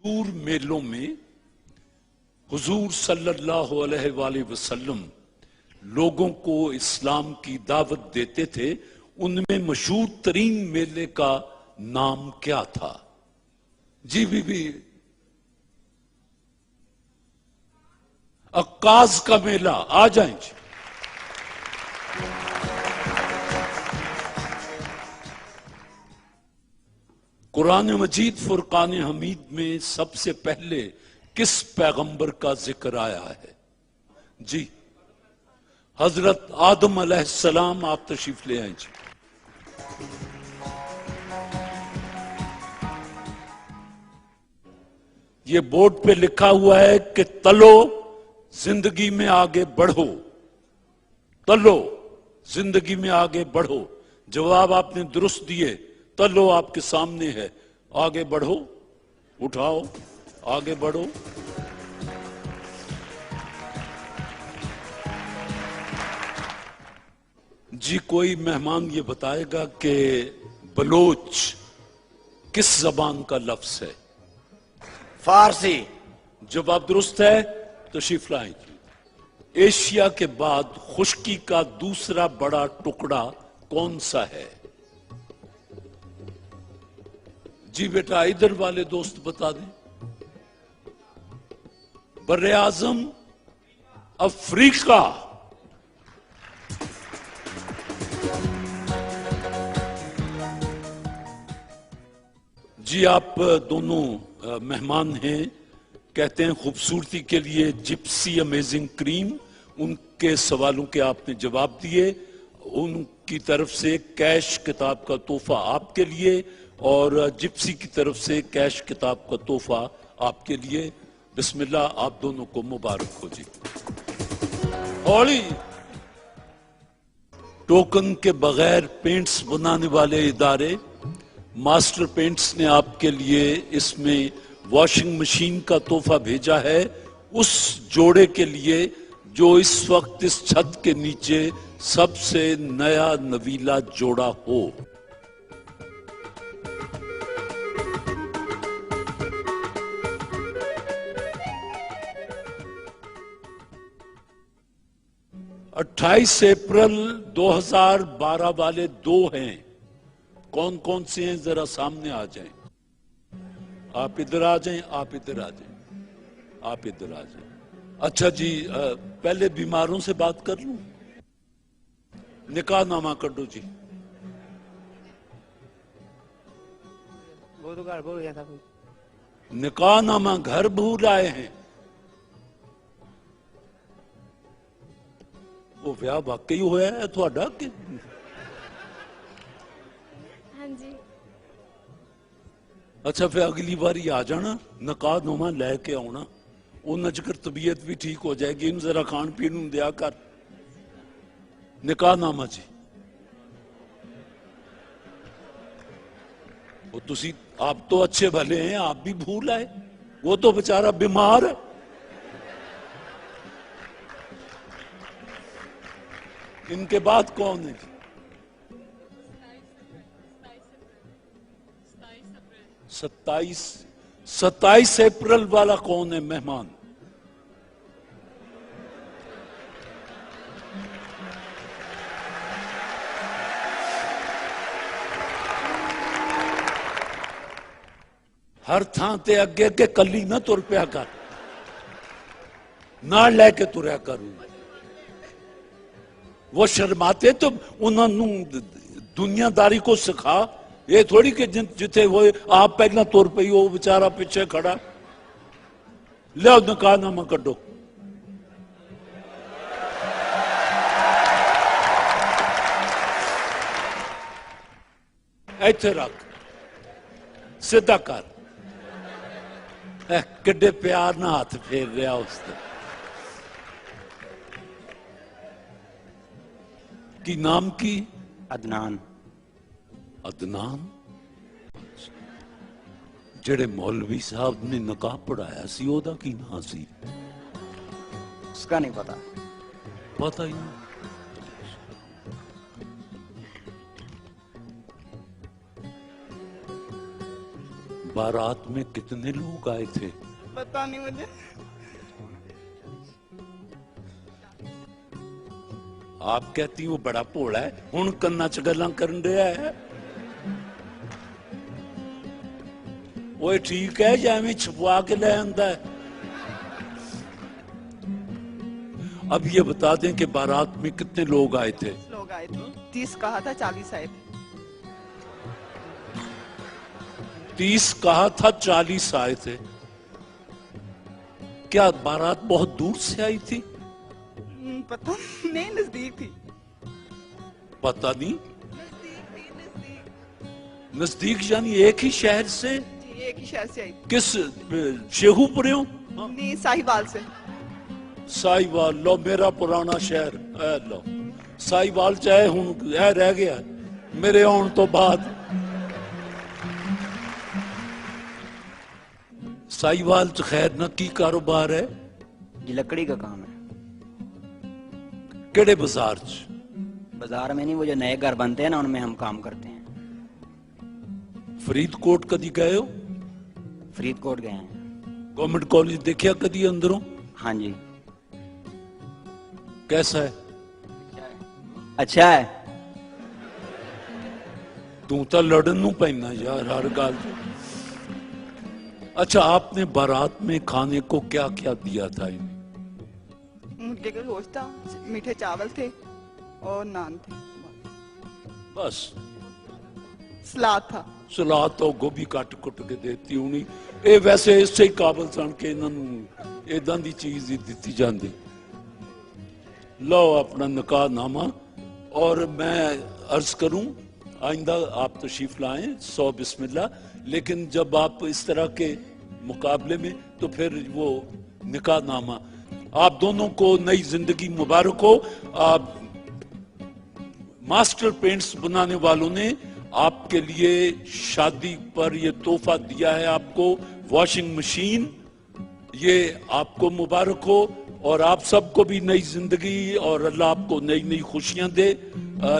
دور میلوں میں حضور صلی اللہ علیہ وآلہ وسلم لوگوں کو اسلام کی دعوت دیتے تھے. ان میں مشہور ترین میلے کا نام کیا تھا؟ G B be. عکاظ کا میلہ. آ جائیں جی. قرآن مجید فرقان حمید میں سب سے پہلے کس پیغمبر کا ذکر آیا ہے؟ جی حضرت آدم علیہ السلام. آپ تشریف لے آئیں جی. یہ بورڈ پہ لکھا ہوا ہے کہ تلو زندگی میں آگے بڑھو. تلو زندگی میں آگے بڑھو. جواب آپ نے درست دیے. تلو آپ کے سامنے ہے. آگے بڑھو. اٹھاؤ. آگے بڑھو. جی کوئی مہمان یہ بتائے گا کہ بلوچ کس زبان کا لفظ ہے؟ فارسی. جواب درست ہے. تشریف لائیں. ایشیا کے بعد خشکی کا دوسرا بڑا ٹکڑا کون سا ہے؟ جی بیٹا ادھر والے دوست بتا دیں. بر اعظم افریقہ. جی آپ دونوں مہمان ہیں. کہتے ہیں خوبصورتی کے لیے جپسی امیزنگ کریم. ان کے سوالوں کے آپ نے جواب دیے. ان کی طرف سے کیش کتاب کا تحفہ آپ کے لیے اور جپسی کی طرف سے کیش کتاب کا تحفہ آپ کے لیے. بسم اللہ. آپ دونوں کو مبارک ہو جی. ہولی. ٹوکن کے بغیر پینٹس بنانے والے ادارے ماسٹر پینٹس نے آپ کے لیے اس میں واشنگ مشین کا تحفہ بھیجا ہے. اس جوڑے کے لیے جو اس وقت اس چھت کے نیچے سب سے نیا نویلا جوڑا ہو. اٹھائیس اپریل 2012 والے دو ہیں. کون کون سے ہیں ذرا سامنے آ جائیں. آپ ادھر آ جائیں. آپ ادھر آ جائیں. آپ ادھر آ جائیں. اچھا جی پہلے بیماروں سے بات کر لوں. نکاح نامہ کر دو جی. نکاح نامہ گھر بھول آئے ہیں. وہ ویاہ واقعی ہوا ہے تھوڑا کہ ہاں جی. اچھا پھر اگلی باری آ جانا. نکاح نامہ لے کے آنا. ان اجگر طبیعت بھی ٹھیک ہو جائے گی. ان ذرا کھان پین دیا کر. نکاح نامہ جی. وہ تسی آپ تو اچھے بھلے ہیں. آپ بھی بھول آئے. وہ تو بیچارہ بیمار ہے. ان کے بعد کون ہے؟ 27 اپریل والا کون ہے مہمان؟ ہر تھان تے اگے کے کلی نہ تر پیا کر. نہ لے کے تریا کروں. وہ شرماتے تو انہوں دنیا داری کو سکھا. یہ تھوڑی کہ جتھے وہ آپ پہلا تور پئی وہ بیچارہ پیچھے کھڑا. لے نکاح نامہ کڈو. ایتھے رکھ. سیدھا کر. کڈے پیار نہ ہاتھ پھیر رہا اس نے. کی نام کی؟ عدنان. عدنان. جڑے مولوی صاحب نے نکاح پڑھایا سی او دا کی نام سی؟ اس کا نہیں پتا. پتہ ہی نہیں. बारात में कितने लोग आए थे? पता नहीं मुझे। आप कहती वो बड़ा भोला है, हुण कन्ना च गल्लां करन दिया है। वो ठीक है या एवं छुपवा के ले आंदा है? अब ये बता दें कि बारात में कितने लोग आए थे? लोग आए थे 30 कहा था, 40 आए थे। 30 कहा था, 40 आए थे। क्या बारात बहुत दूर से आई थी? पता नहीं, नजदीक थी। पता नहीं, नजदीक यानी एक ही शहर से? जी, एक ही शहर से आई। किस शेखुपुरे? नहीं, साहिवाल से। साहिवाल, लो मेरा पुराना शहर है। लो साहिवाल चाहे हुण है रह गया मेरे आने तो बाद। साहिवाल च खैर न की कारोबार है? जी लकड़ी का काम है। केड़े बाजार च? बाजार में नहीं, वो जो नए घर बनते हैं ना उनमें हम काम करते हैं। फरीदकोट कदी गए हो? फरीदकोट गए हैं। गवर्नमेंट कॉलेज देखा कदी अंदरों? हाँ जी। कैसा है? अच्छा है। तू तो लड़न नू पैना यार हर गाल च। अच्छा, आपने बारात में खाने को क्या क्या दिया था इन्हें? मुर्गे का गोश्त था, मीठे चावल थे और नान थे। बस सलाद था। सलाद तो गोभी कट कुट के देती होनी। ये वैसे इससे ही काबल सन के इन्होंने इदां दी चीज ही दिती जाती। लो अपना निकाह नामा। और मैं अर्ज करूं आइंदा आप तशरीफ लाएं, 100 बिस्मिल्लाह। लेकिन जब आप इस तरह के मुकाबले में तो फिर वो निकाह नामा। आप दोनों को नई जिंदगी मुबारक हो। आप मास्टर पेंट्स बनाने वालों ने आपके लिए शादी पर ये तोहफा दिया है आपको, वॉशिंग मशीन। ये आपको मुबारक हो और आप सबको भी नई जिंदगी और अल्लाह आपको नई नई खुशियां दे।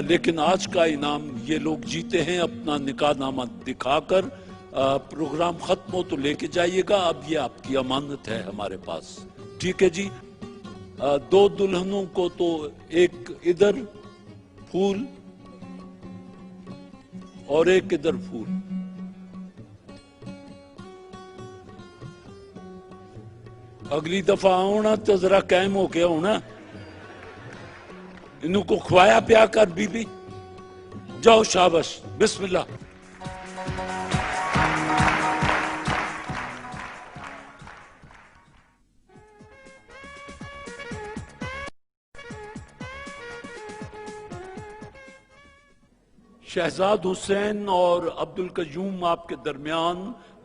लेकिन आज का इनाम ये लोग जीते हैं अपना निकाह नामा दिखाकर। प्रोग्राम खत्म हो तो लेके जाइएगा, अब ये आपकी अमानत है हमारे पास। ठीक है जी। 2 दुल्हनों को तो एक इधर फूल और एक इधर फूल। अगली दफा आना तो जरा कायम हो के होना। इनको खुआया पिया कर बीबी। जाओ शाबाश, बिस्मिल्लाह। शहजाद हुसैन और अब्दुल कयूम आपके दरमियान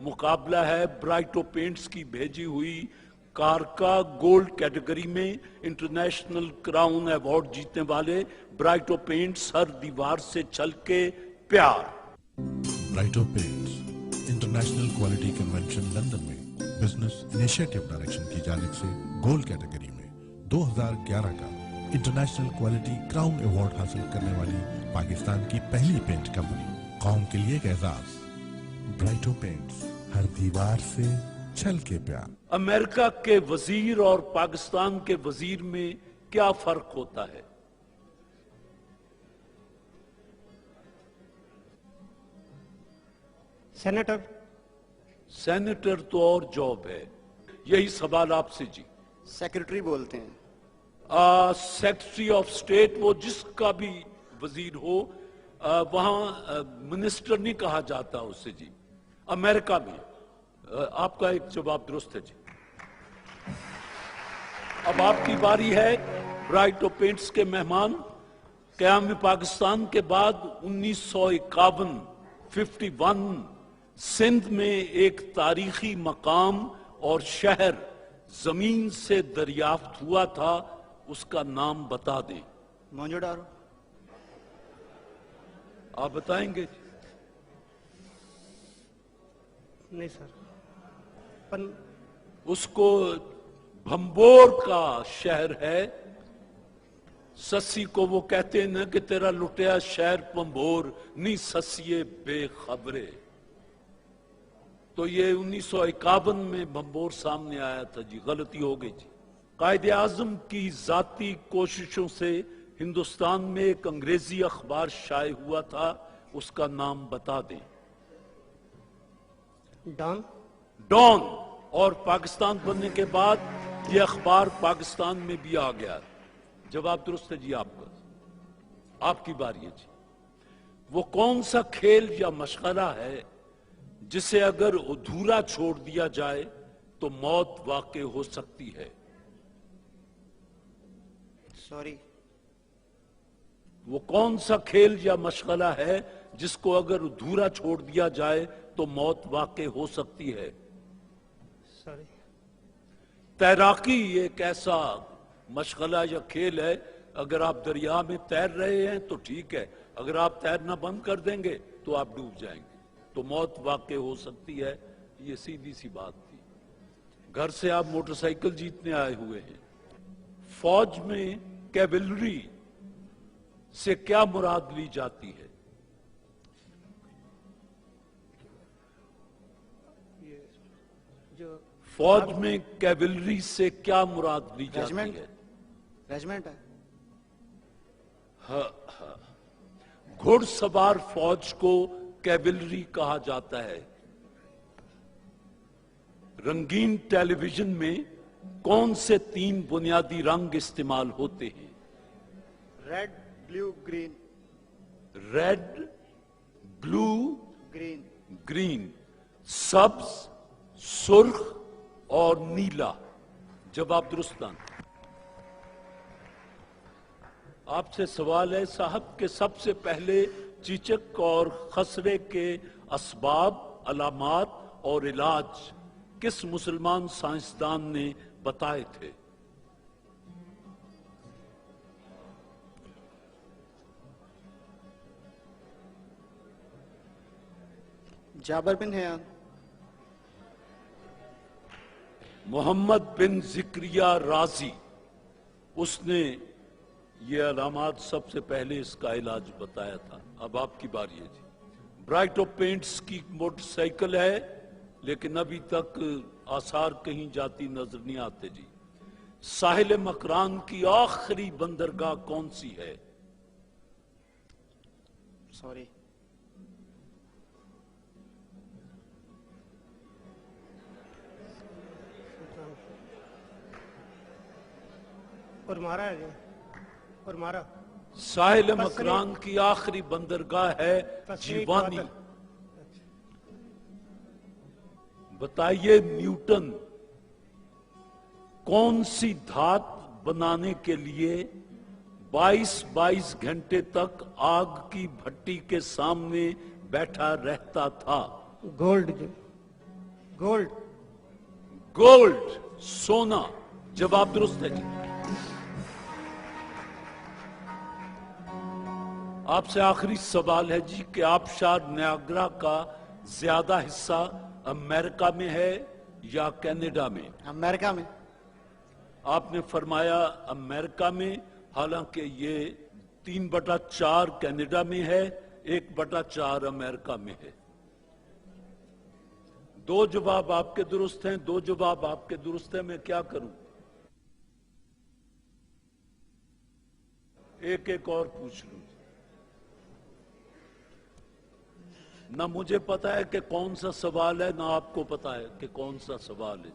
मुकाबला है ब्राइटो पेंट्स की भेजी हुई कार का गोल्ड कैटेगरी में इंटरनेशनल क्राउन अवार्ड जीतने वाले ब्राइटो पेंट्स हर दीवार से छल के प्यार। Brighto paints international quality convention London में बिजनेस इनिशिएटिव डायरेक्शन की जानिब से गोल्ड कैटेगरी में 2011 का इंटरनेशनल क्वालिटी क्राउन अवार्ड हासिल करने वाली पाकिस्तान की पहली पेंट कंपनी, कौम के लिए एक एजाज। ब्राइटो पेंट्स हर दीवार से छल के प्यार। अमेरिका के वजीर और पाकिस्तान के वजीर में क्या फर्क होता है? सेनेटर। सेनेटर तो और जॉब है। यही सवाल आपसे जी। सेक्रेटरी बोलते हैं। सेक्रेटरी ऑफ स्टेट वो जिसका भी वजीर हो, वहां मिनिस्टर नहीं कहा जाता उससे जी। अमेरिका में आपका एक जवाब दुरुस्त है जी। अब आपकी बारी है। ब्राइटो पेंट्स के मेहमान, क़याम पाकिस्तान के बाद 1951 51 सिंध में एक तारीखी मकाम और शहर जमीन से दरियाफ्त हुआ था, उसका नाम बता दें। मोंजोडारो। आप बताएंगे? नहीं सर, पर उसको भंबोर का शहर है। सस्सी को वो कहते हैं ना कि तेरा लुटिया शहर भंबोर नहीं सस्सिए बेखबरे। تو یہ 1951 میں بمبور سامنے آیا تھا جی، غلطی ہو گئی جی۔ قائد اعظم کی ذاتی کوششوں سے ہندوستان میں ایک انگریزی اخبار شائع ہوا تھا، اس کا نام بتا دیں۔ ڈان. ڈان۔ اور پاکستان بننے کے بعد یہ اخبار پاکستان میں بھی آ گیا۔ جواب درست ہے جی آپ کا، آپ کی باری ہے جی۔ وہ کون سا کھیل یا مشغلہ ہے جسے اگر ادھورا چھوڑ دیا جائے تو موت واقع ہو سکتی ہے؟ سوری. وہ کون سا کھیل یا مشغلہ ہے جس کو اگر ادھورا چھوڑ دیا جائے تو موت واقع ہو سکتی ہے؟ سوری. تیراکی ایک ایسا مشغلہ یا کھیل ہے، اگر آپ دریا میں تیر رہے ہیں تو ٹھیک ہے، اگر آپ تیرنا بند کر دیں گے تو آپ ڈوب جائیں گے، تو موت واقع ہو سکتی ہے۔ یہ سیدھی سی بات تھی۔ گھر سے آپ موٹر سائیکل جیتنے آئے ہوئے ہیں۔ فوج میں کیولری سے کیا مراد لی جاتی ہے؟ جو فوج میں کیولری سے کیا مراد لی جاتی ہے؟ ریجمنٹ ہے. گھڑ سوار فوج کو کیولری کہا جاتا ہے۔ رنگین ٹیلی ویژن میں کون سے 3 بنیادی رنگ استعمال ہوتے ہیں؟ ریڈ, بلو, گرین. ریڈ، بلو، گرین. گرین، سبز، سرخ اور نیلا۔ جواب درستان۔ آپ سے سوال ہے صاحب کہ سب سے پہلے چیچک اور خسرے کے اسباب، علامات اور علاج کس مسلمان سائنسدان نے بتائے تھے؟ جابر بن حیان. محمد بن زکریا رازی، اس نے یہ علامات سب سے پہلے اس کا علاج بتایا تھا۔ اب آپ کی باری ہے جی۔ برائٹو پینٹس کی موٹر سائیکل ہے لیکن ابھی تک آثار کہیں جاتی نظر نہیں آتے جی۔ ساحل مکران کی آخری بندرگاہ کون سی ہے؟ سوری. اور مارا ہے جی. اور مارا. ساحل مکران کی آخری بندرگاہ ہے جیوانی۔ بتائیے نیوٹن کون سی دھات بنانے کے لیے 22 گھنٹے تک آگ کی بھٹی کے سامنے بیٹھا رہتا تھا؟ گولڈ جی. گولڈ. گولڈ، سونا۔ جواب درست ہے جی۔ آپ سے آخری سوال ہے جی کہ آبشار نیاگرا کا زیادہ حصہ امریکہ میں ہے یا کینیڈا میں؟ امریکہ میں. آپ نے فرمایا امریکہ میں، حالانکہ یہ 3/4 کینیڈا میں ہے، 1/4 امریکہ میں ہے۔ 2 جواب آپ کے درست ہیں، 2 جواب آپ کے درست ہیں، میں کیا کروں؟ ایک اور پوچھ لوں۔ نہ مجھے پتا ہے کہ کون سا سوال ہے، نہ آپ کو پتا ہے کہ کون سا سوال ہے۔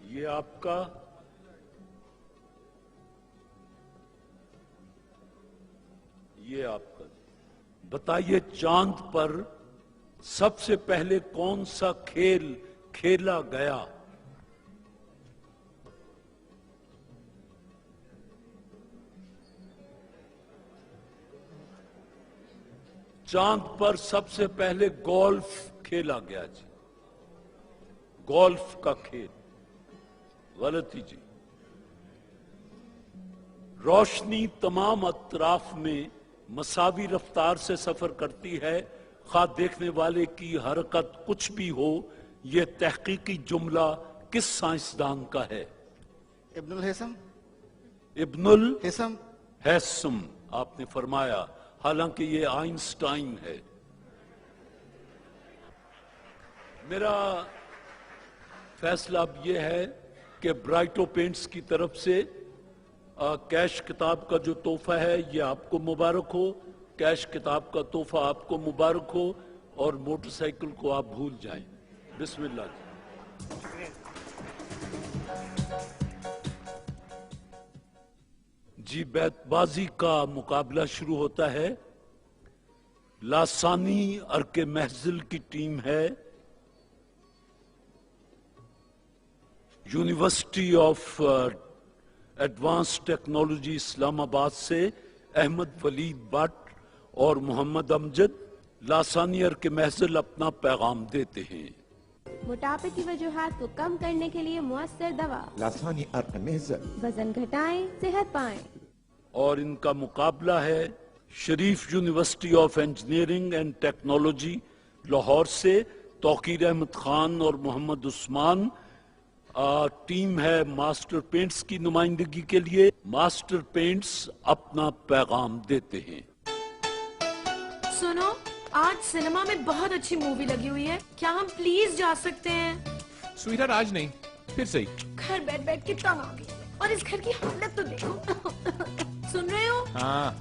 یہ آپ کا بتائیے چاند پر سب سے پہلے کون سا کھیل کھیلا گیا؟ چاند پر سب سے پہلے گولف کھیلا گیا جی۔ گولف کا کھیل غلطی جی۔ روشنی تمام اطراف میں مساوی رفتار سے سفر کرتی ہے، خواہ دیکھنے والے کی حرکت کچھ بھی ہو۔ یہ تحقیقی جملہ کس سائنسدان کا ہے؟ ابن الحسم. ابن الحسم آپ نے فرمایا، حالانکہ یہ آئنسٹائن ہے۔ میرا فیصلہ اب یہ ہے کہ برائٹو پینٹس کی طرف سے کیش کتاب کا جو تحفہ ہے یہ آپ کو مبارک ہو، کیش کتاب کا تحفہ آپ کو مبارک ہو، اور موٹر سائیکل کو آپ بھول جائیں. بسم اللہ جی. بیت بازی کا مقابلہ شروع ہوتا ہے. لاسانی ارک محضل کی ٹیم ہے یونیورسٹی آف ایڈوانس ٹیکنالوجی اسلام آباد سے احمد ولید بٹ اور محمد امجد. لاسانی ارک محضل اپنا پیغام دیتے ہیں. موٹاپے کی وجوہات کو کم کرنے کے لیے مؤثر دوا لاسانی ارق محضل. وزن گھٹائیں، صحت پائیں. اور ان کا مقابلہ ہے Sharif university of engineering and technology Lahore سے توقیر احمد خان اور محمد عثمان. ٹیم ہے ماسٹر پینٹس کی نمائندگی کے لیے. ماسٹر پینٹس اپنا پیغام دیتے ہیں. سنو، آج سنیما میں بہت اچھی مووی لگی ہوئی ہے، کیا ہم پلیز جا سکتے ہیں؟ سویٹر آج نہیں، پھر صحیح. گھر بیٹھ بیٹھ کے تنگ آ گئی اور اس گھر کی حالت تو دیکھو. سن رہے ہو؟ ہاں.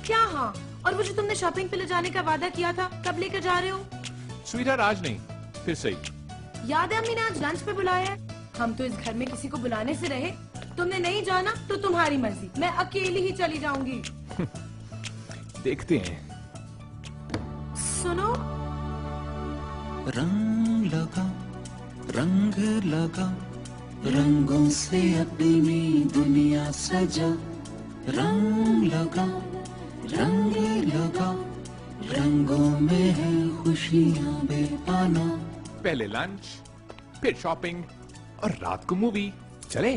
کیا ہاں؟ اور وہ جو تم نے شاپنگ پہ لے جانے کا وعدہ کیا تھا، کب لے کر جا رہے ہو؟ سویٹر آج نہیں، پھر صحیح. یاد ہے امی نے آج لنچ پہ بلایا ہے؟ ہم تو اس گھر میں کسی کو بلانے سے رہے. تم نے نہیں جانا تو تمہاری مرضی، میں اکیلی ہی چلی جاؤں گی. دیکھتے ہیں. سنو، رنگ لگا، رنگ لگا، رنگوں سے اپنی دنیا سجا. رنگ لگا، رنگ لگا، رنگوں میں ہے خوشیاں بے پانا. پہلے لنچ، پھر شاپنگ اور رات کو مووی. چلے.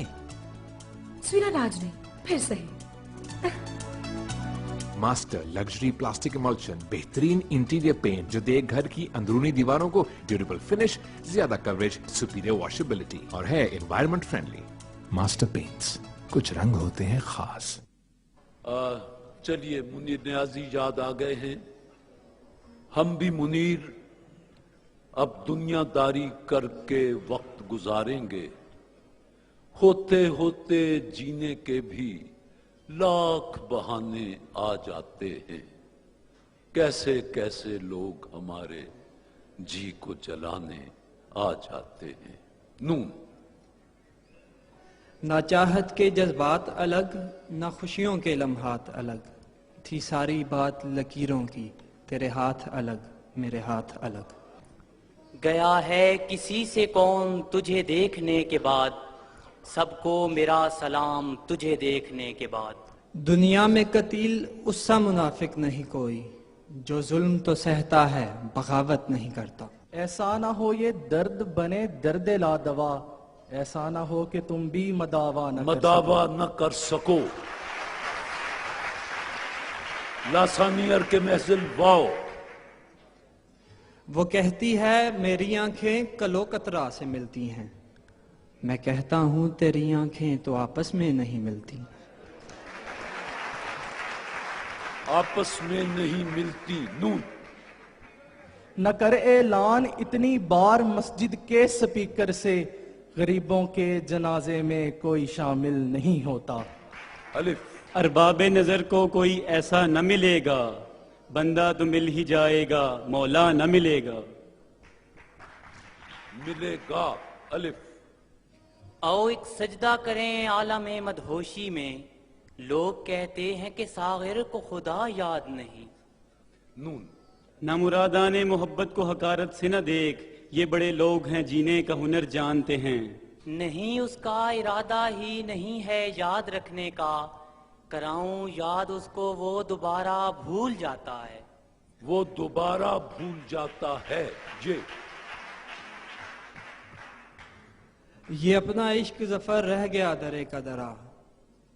سویرا راج نہیں، پھر صحیح. ماسٹر لگژری پلاسٹک ایملشن، بہترین انٹیریئر پینٹ جو دے گھر کی اندرونی دیواروں کو ڈیوریبل فنش، زیادہ کوریج، سپیریئر واشیبلٹی اور ہے انوائرمنٹ فرینڈلی. ماسٹر پینٹس، کچھ رنگ ہوتے ہیں خاص. چلیے، منیر نیازی یاد آ گئے ہیں. ہم بھی منیر اب دنیا داری کر کے وقت گزاریں گے. ہوتے ہوتے جینے کے بھی لاکھ بہانے آ جاتے ہیں. کیسے کیسے لوگ ہمارے جی کو جلانے آ جاتے ہیں. نون. نہ چاہت کے جذبات الگ، نہ خوشیوں کے لمحات الگ. تھی ساری بات لکیروں کی، تیرے ہاتھ الگ، میرے ہاتھ الگ. گیا ہے کسی سے کون تجھے دیکھنے کے بعد، سب کو میرا سلام تجھے دیکھنے کے بعد. دنیا میں قتیل اس سا منافق نہیں کوئی، جو ظلم تو سہتا ہے بغاوت نہیں کرتا. ایسا نہ ہو یہ درد بنے درد لا دوا، ایسا نہ ہو کہ تم بھی مداوا نہ کر سکو. لاسانی ارک محضل. واو. وہ کہتی ہے میری آنکھیں کلو قطرہ سے ملتی ہیں، میں کہتا ہوں تیری آنکھیں تو آپس میں نہیں ملتی. آپس میں نہیں ملتی. نون. نہ کر اعلان اتنی بار مسجد کے سپیکر سے، غریبوں کے جنازے میں کوئی شامل نہیں ہوتا. الف. ارباب نظر کو کوئی ایسا نہ ملے گا، بندہ تو مل ہی جائے گا، مولا نہ ملے گا. ملے گا. الف. آؤ ایک سجدہ کریں عالم مدہوشی میں، لوگ کہتے ہیں کہ ساغر کو خدا یاد نہیں. نون. نہ مرادان محبت کو حقارت سے نہ دیکھ، یہ بڑے لوگ ہیں جینے کا ہنر جانتے ہیں. نہیں اس کا ارادہ ہی نہیں ہے یاد رکھنے کا، کراؤں یاد اس کو وہ دوبارہ بھول جاتا ہے. وہ دوبارہ بھول جاتا ہے. یہ اپنا عشق ظفر رہ گیا درے کا درا،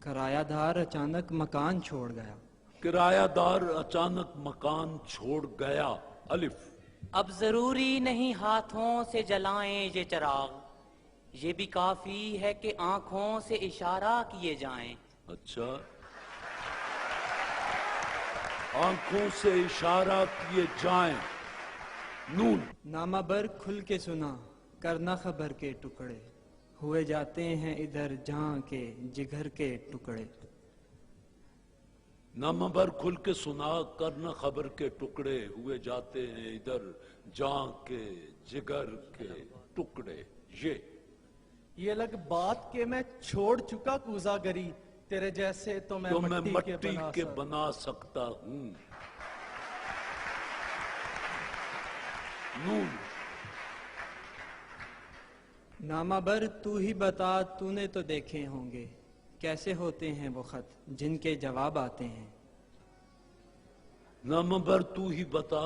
کرایہ دار اچانک مکان چھوڑ گیا. کرایہ دار اچانک مکان چھوڑ گیا. الف. اب ضروری نہیں ہاتھوں سے جلائیں یہ چراغ، یہ بھی کافی ہے کہ آنکھوں سے اشارہ کیے جائیں. اچھا، آنکھوں سے اشارہ کیے جائیں. नून। नामा बर खुल के सुना करना खबर के टुकड़े हुए जाते हैं इधर जहां के जिगर के टुकड़े। नामबर खुल के सुना करना खबर के टुकड़े हुए जाते हैं इधर जहां के जिगर के टुकड़े। ये अलग बात के मैं छोड़ चुका कूजागरी तेरे जैसे तो मैं मट्टी के बना सकता हूं। नून। नामाबर तू ही बता तूने तो देखे होंगे कैसे होते हैं वो खत जिनके जवाब आते हैं। नामबर तू ही बता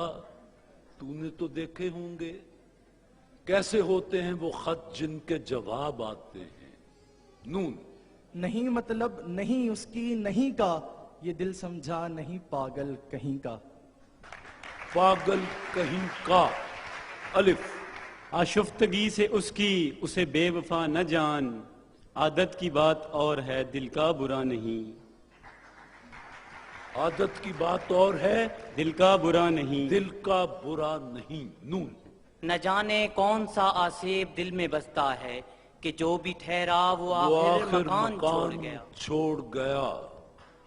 तूने तो देखे होंगे कैसे होते हैं वो खत जिनके जवाब आते हैं। नून। नहीं मतलब नहीं उसकी नहीं का ये दिल समझा नहीं पागल कहीं का। पागल कहीं का। अलिफ। आशुफ्तगी से उसकी उसे बेवफा न जान आदत की बात और है दिल का बुरा नहीं। आदत की बात और है दिल का बुरा नहीं। दिल का बुरा नहीं। नून। न जाने कौन सा आसेब दिल में बसता है कि जो भी ठहरा वो आखिर मकान छोड़ गया।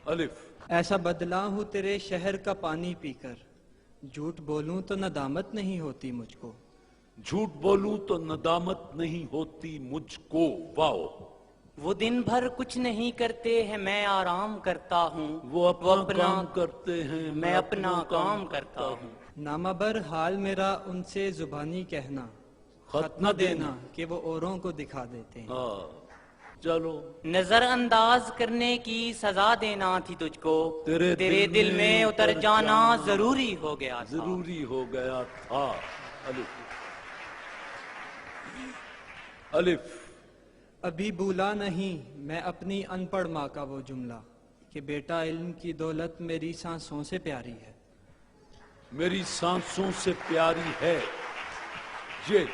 अलिफ। ऐसा बदला हूँ तेरे शहर का पानी पीकर झूठ बोलूं तो नदामत नहीं होती मुझको। झूठ बोलूं तो नदामत नहीं होती मुझको। वाओ। वो दिन भर कुछ नहीं करते हैं मैं आराम करता हूँ। वो अपना काम करते हैं मैं अपना काम करता हूँ। नामाबर हाल मेरा उनसे जुबानी कहना खत न देना कि वो औरों को दिखा देते हैं। चलो। नजरअंदाज करने की सजा देना थी तुझको तेरे दिल में उतर जाना जरूरी हो गया था। जरूरी हो गया था। अलिफ। अलिफ। अभी भूला नहीं मैं अपनी अनपढ़ माँ का वो जुमला कि बेटा इल्म की दौलत मेरी सांसों से प्यारी है। मेरी सांसों से प्यारी है। ये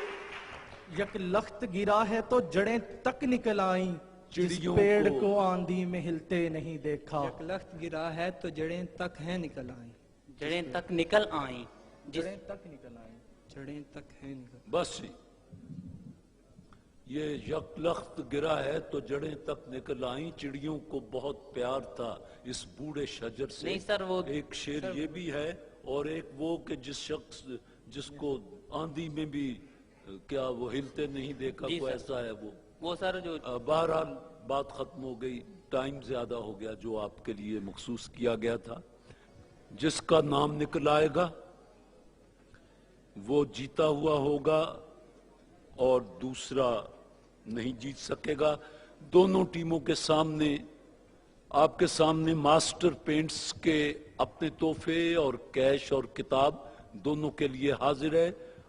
यक लख्त गिरा है तो जड़ें तक निकल आई चिड़ियों पेड़ को आंधी में हिलते नहीं देखा। यक लख्त गिरा है तो जड़ें तक है निकल आई। जड़ें तक निकल आई। जड़ें तक निकल आई। जड़ें तक है निकल। बस ये यकलख्त गिरा है तो जड़ें तक निकल आई। चिड़ियों को बहुत प्यार था इस बूढ़े शजर से। नहीं सर वो एक शेर ये भी है और एक वो कि जिस शख्स जिसको आंधी में भी क्या वो हिलते नहीं देखा कोई ऐसा है वो सर जो बहरहाल बात खत्म हो गई। टाइम ज्यादा हो गया जो आपके लिए मखसूस किया गया था। जिसका नाम निकल आएगा वो जीता हुआ होगा और दूसरा नहीं जीत सकेगा। दोनों टीमों के सामने आपके सामने मास्टर पेंट्स के अपने तोहफे और कैश और किताब दोनों के लिए हाजिर है।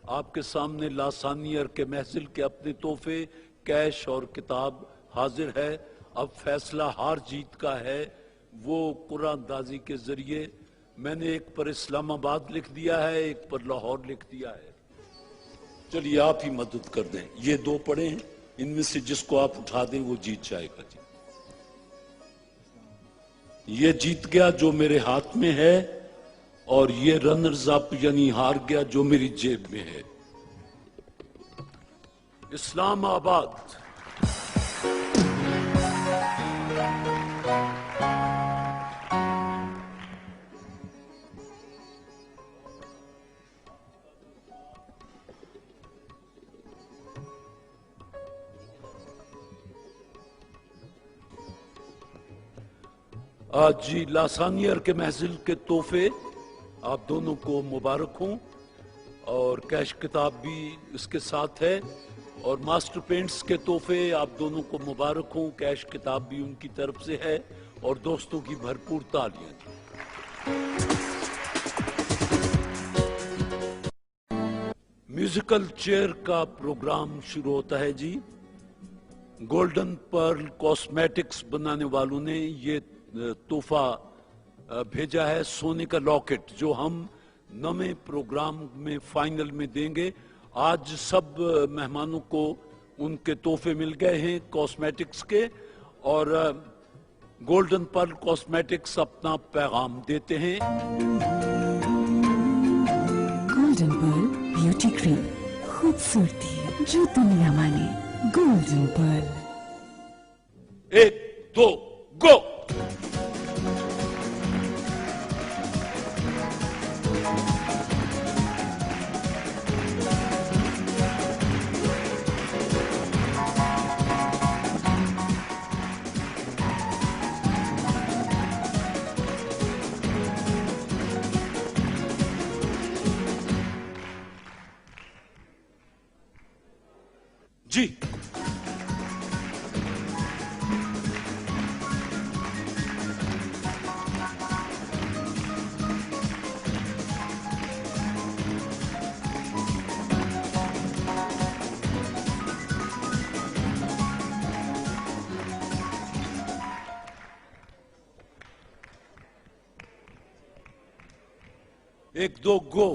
आपके सामने लासानियर के महजिल के अपने तोहफे कैश और किताब हाजिर है। अब फैसला हार जीत का है वो कुरानदाजी के जरिए। मैंने एक पर इस्लामाबाद लिख दिया है एक पर लाहौर लिख दिया है। चलिए आप ही मदद कर दें। ये दो पड़े हैं इनमें से जिसको आप उठा दें वो जीत जाएगा जी। ये जीत गया जो मेरे हाथ में है और ये रनर्स अप यानी हार गया जो मेरी जेब में है। इस्लामाबाद। आज जी लासानियर के महजिल के तोहफे आप दोनों को मुबारक हों और कैश किताब भी इसके साथ है और मास्टर पेंट्स के तोहफे आप दोनों को मुबारक हों। कैश किताब भी उनकी तरफ से है और दोस्तों की भरपूर तालियां। म्यूजिकल चेयर का प्रोग्राम शुरू होता है जी। गोल्डन पर्ल कॉस्मेटिक्स बनाने वालों ने ये तोहफा भेजा है सोने का लॉकेट जो हम नवे प्रोग्राम में फाइनल में देंगे। आज सब मेहमानों को उनके तोहफे मिल गए हैं कॉस्मेटिक्स के और गोल्डन पर्ल कॉस्मेटिक्स अपना पैगाम देते हैं। गोल्डन पर्ल ब्यूटी क्रीम, खूबसूरती जो दुनिया माने, गोल्डन पर्ल। 1 2 गो। जी। एक दो गो।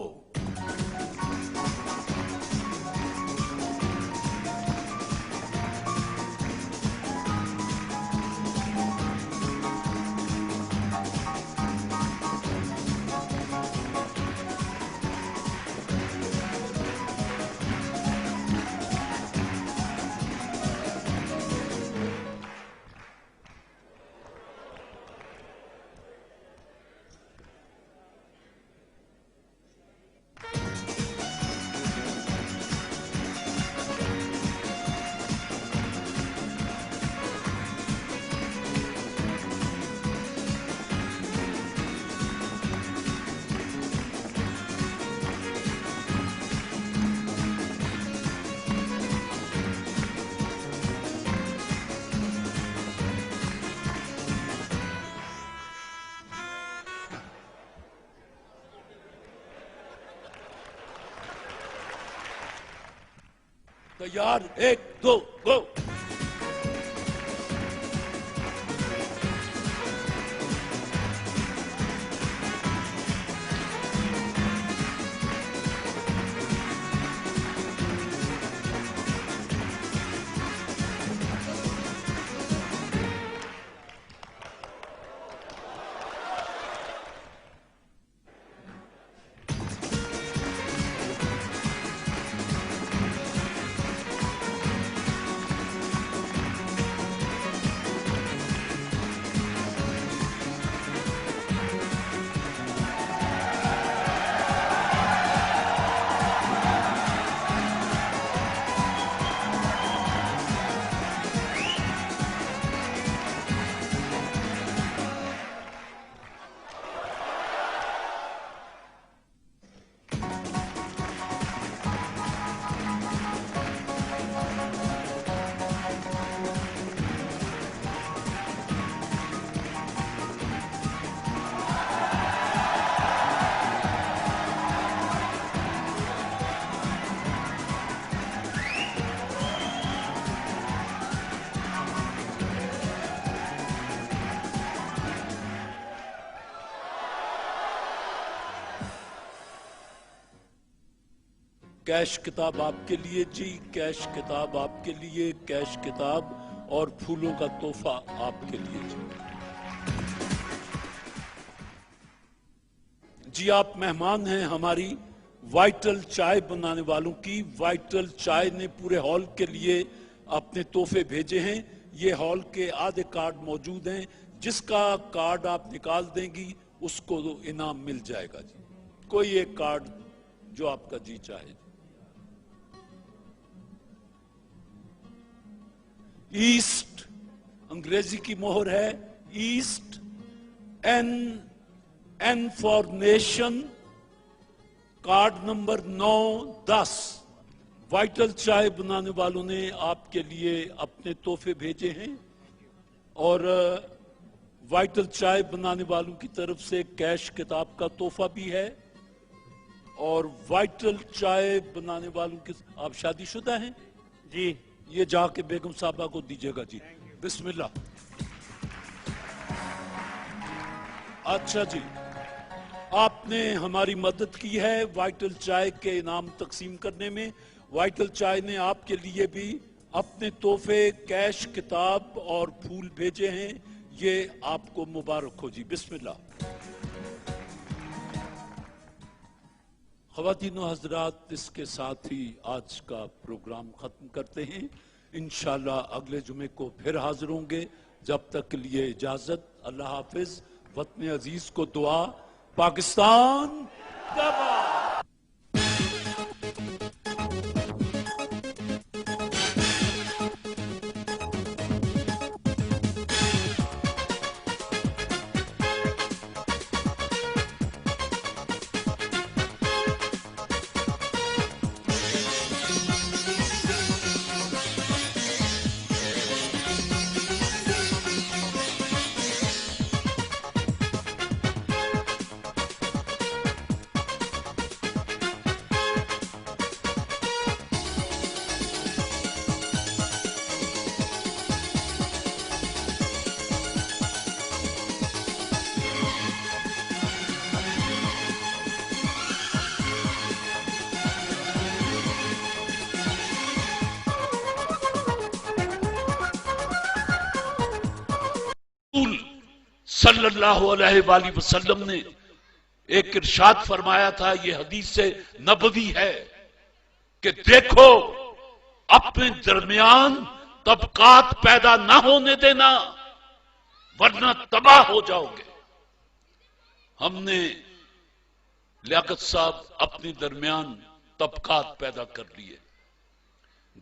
तैयार 1 2 गो। कैश किताब आपके लिए जी, कैश किताब आपके लिए, कैश किताब और फूलों का तोहफा आपके लिए जी। जी आप मेहमान हैं हमारी वाइटल चाय बनाने वालों की। वाइटल चाय ने पूरे हॉल के लिए अपने तोहफे भेजे हैं। ये हॉल के आधे कार्ड मौजूद हैं, जिसका कार्ड आप निकाल देंगी उसको इनाम मिल जाएगा जी। कोई एक कार्ड जो आपका जी चाहे। ईस्ट अंग्रेजी की मोहर है, ईस्ट एन फॉर नेशन, कार्ड नंबर 9-10। वाइटल चाय बनाने वालों ने आपके लिए अपने तोहफे भेजे हैं और वाइटल चाय बनाने वालों की तरफ से कैश किताब का तोहफा भी है। और वाइटल चाय बनाने वालों के, आप शादीशुदा हैं जी? ये जाके बेगम साहबा को दीजिएगा जी। बिस्मिल्लाह। अच्छा जी, आपने हमारी मदद की है वाइटल चाय के इनाम तकसीम करने में। वाइटल चाय ने आपके लिए भी अपने तोहफे कैश किताब और फूल भेजे हैं। ये आपको मुबारक हो जी। बिस्मिल्लाह। ख़वातीन व हज़रात, इसके साथ ही आज का प्रोग्राम ख़त्म करते हैं। इंशाअल्लाह अगले जुमे को फिर हाजिर होंगे। जब तक के लिए इजाज़त। अल्लाह हाफिज। वतन अजीज को दुआ। पाकिस्तान जिंदाबाद। सल्लल्लाहु अलैहि वसल्लम ने एक इरशाद फरमाया था, ये हदीस से नबवी है कि देखो अपने दरमियान तबकात पैदा ना होने देना वरना तबाह हो जाओगे। हमने लियाकत साहब अपने दरमियान तबकात पैदा कर लिए।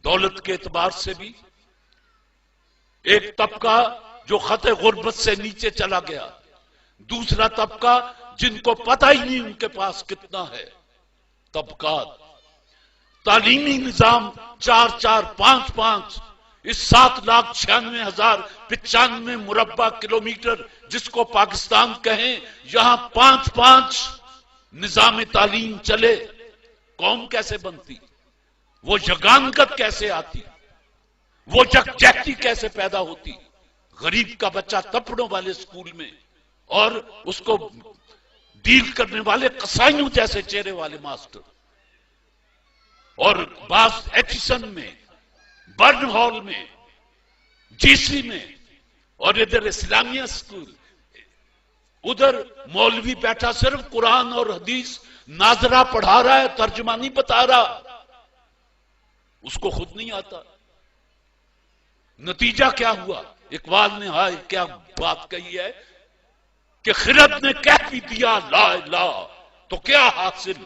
दौलत के एतबार से भी एक तबका जो खते गुर्बत से नीचे चला गया, दूसरा तबका जिनको पता ही नहीं उनके पास कितना है। तबकात तालीमी निजाम 4-4, 5-5, इस 7,96,095 मुरब्बा किलोमीटर जिसको पाकिस्तान कहें, यहां 5-5 निजाम तालीम चले, कौम कैसे बनती? वो यगानगत कैसे आती? वो यकजहती कैसे पैदा होती? गरीब का बच्चा तपड़ों वाले स्कूल में और उसको डील करने वाले कसाईयों जैसे चेहरे वाले मास्टर, और बास एचिसन में, बर्न हॉल में, जीसी में, और इधर इस्लामिया स्कूल, उधर मौलवी बैठा सिर्फ कुरान और हदीस नाजरा पढ़ा रहा है, तर्जुमा नहीं बता रहा, उसको खुद नहीं आता। नतीजा क्या हुआ? इकबाल ने हाय क्या बात कही है कि खिरद ने कह भी दिया ला इलाहा तो क्या हासिल,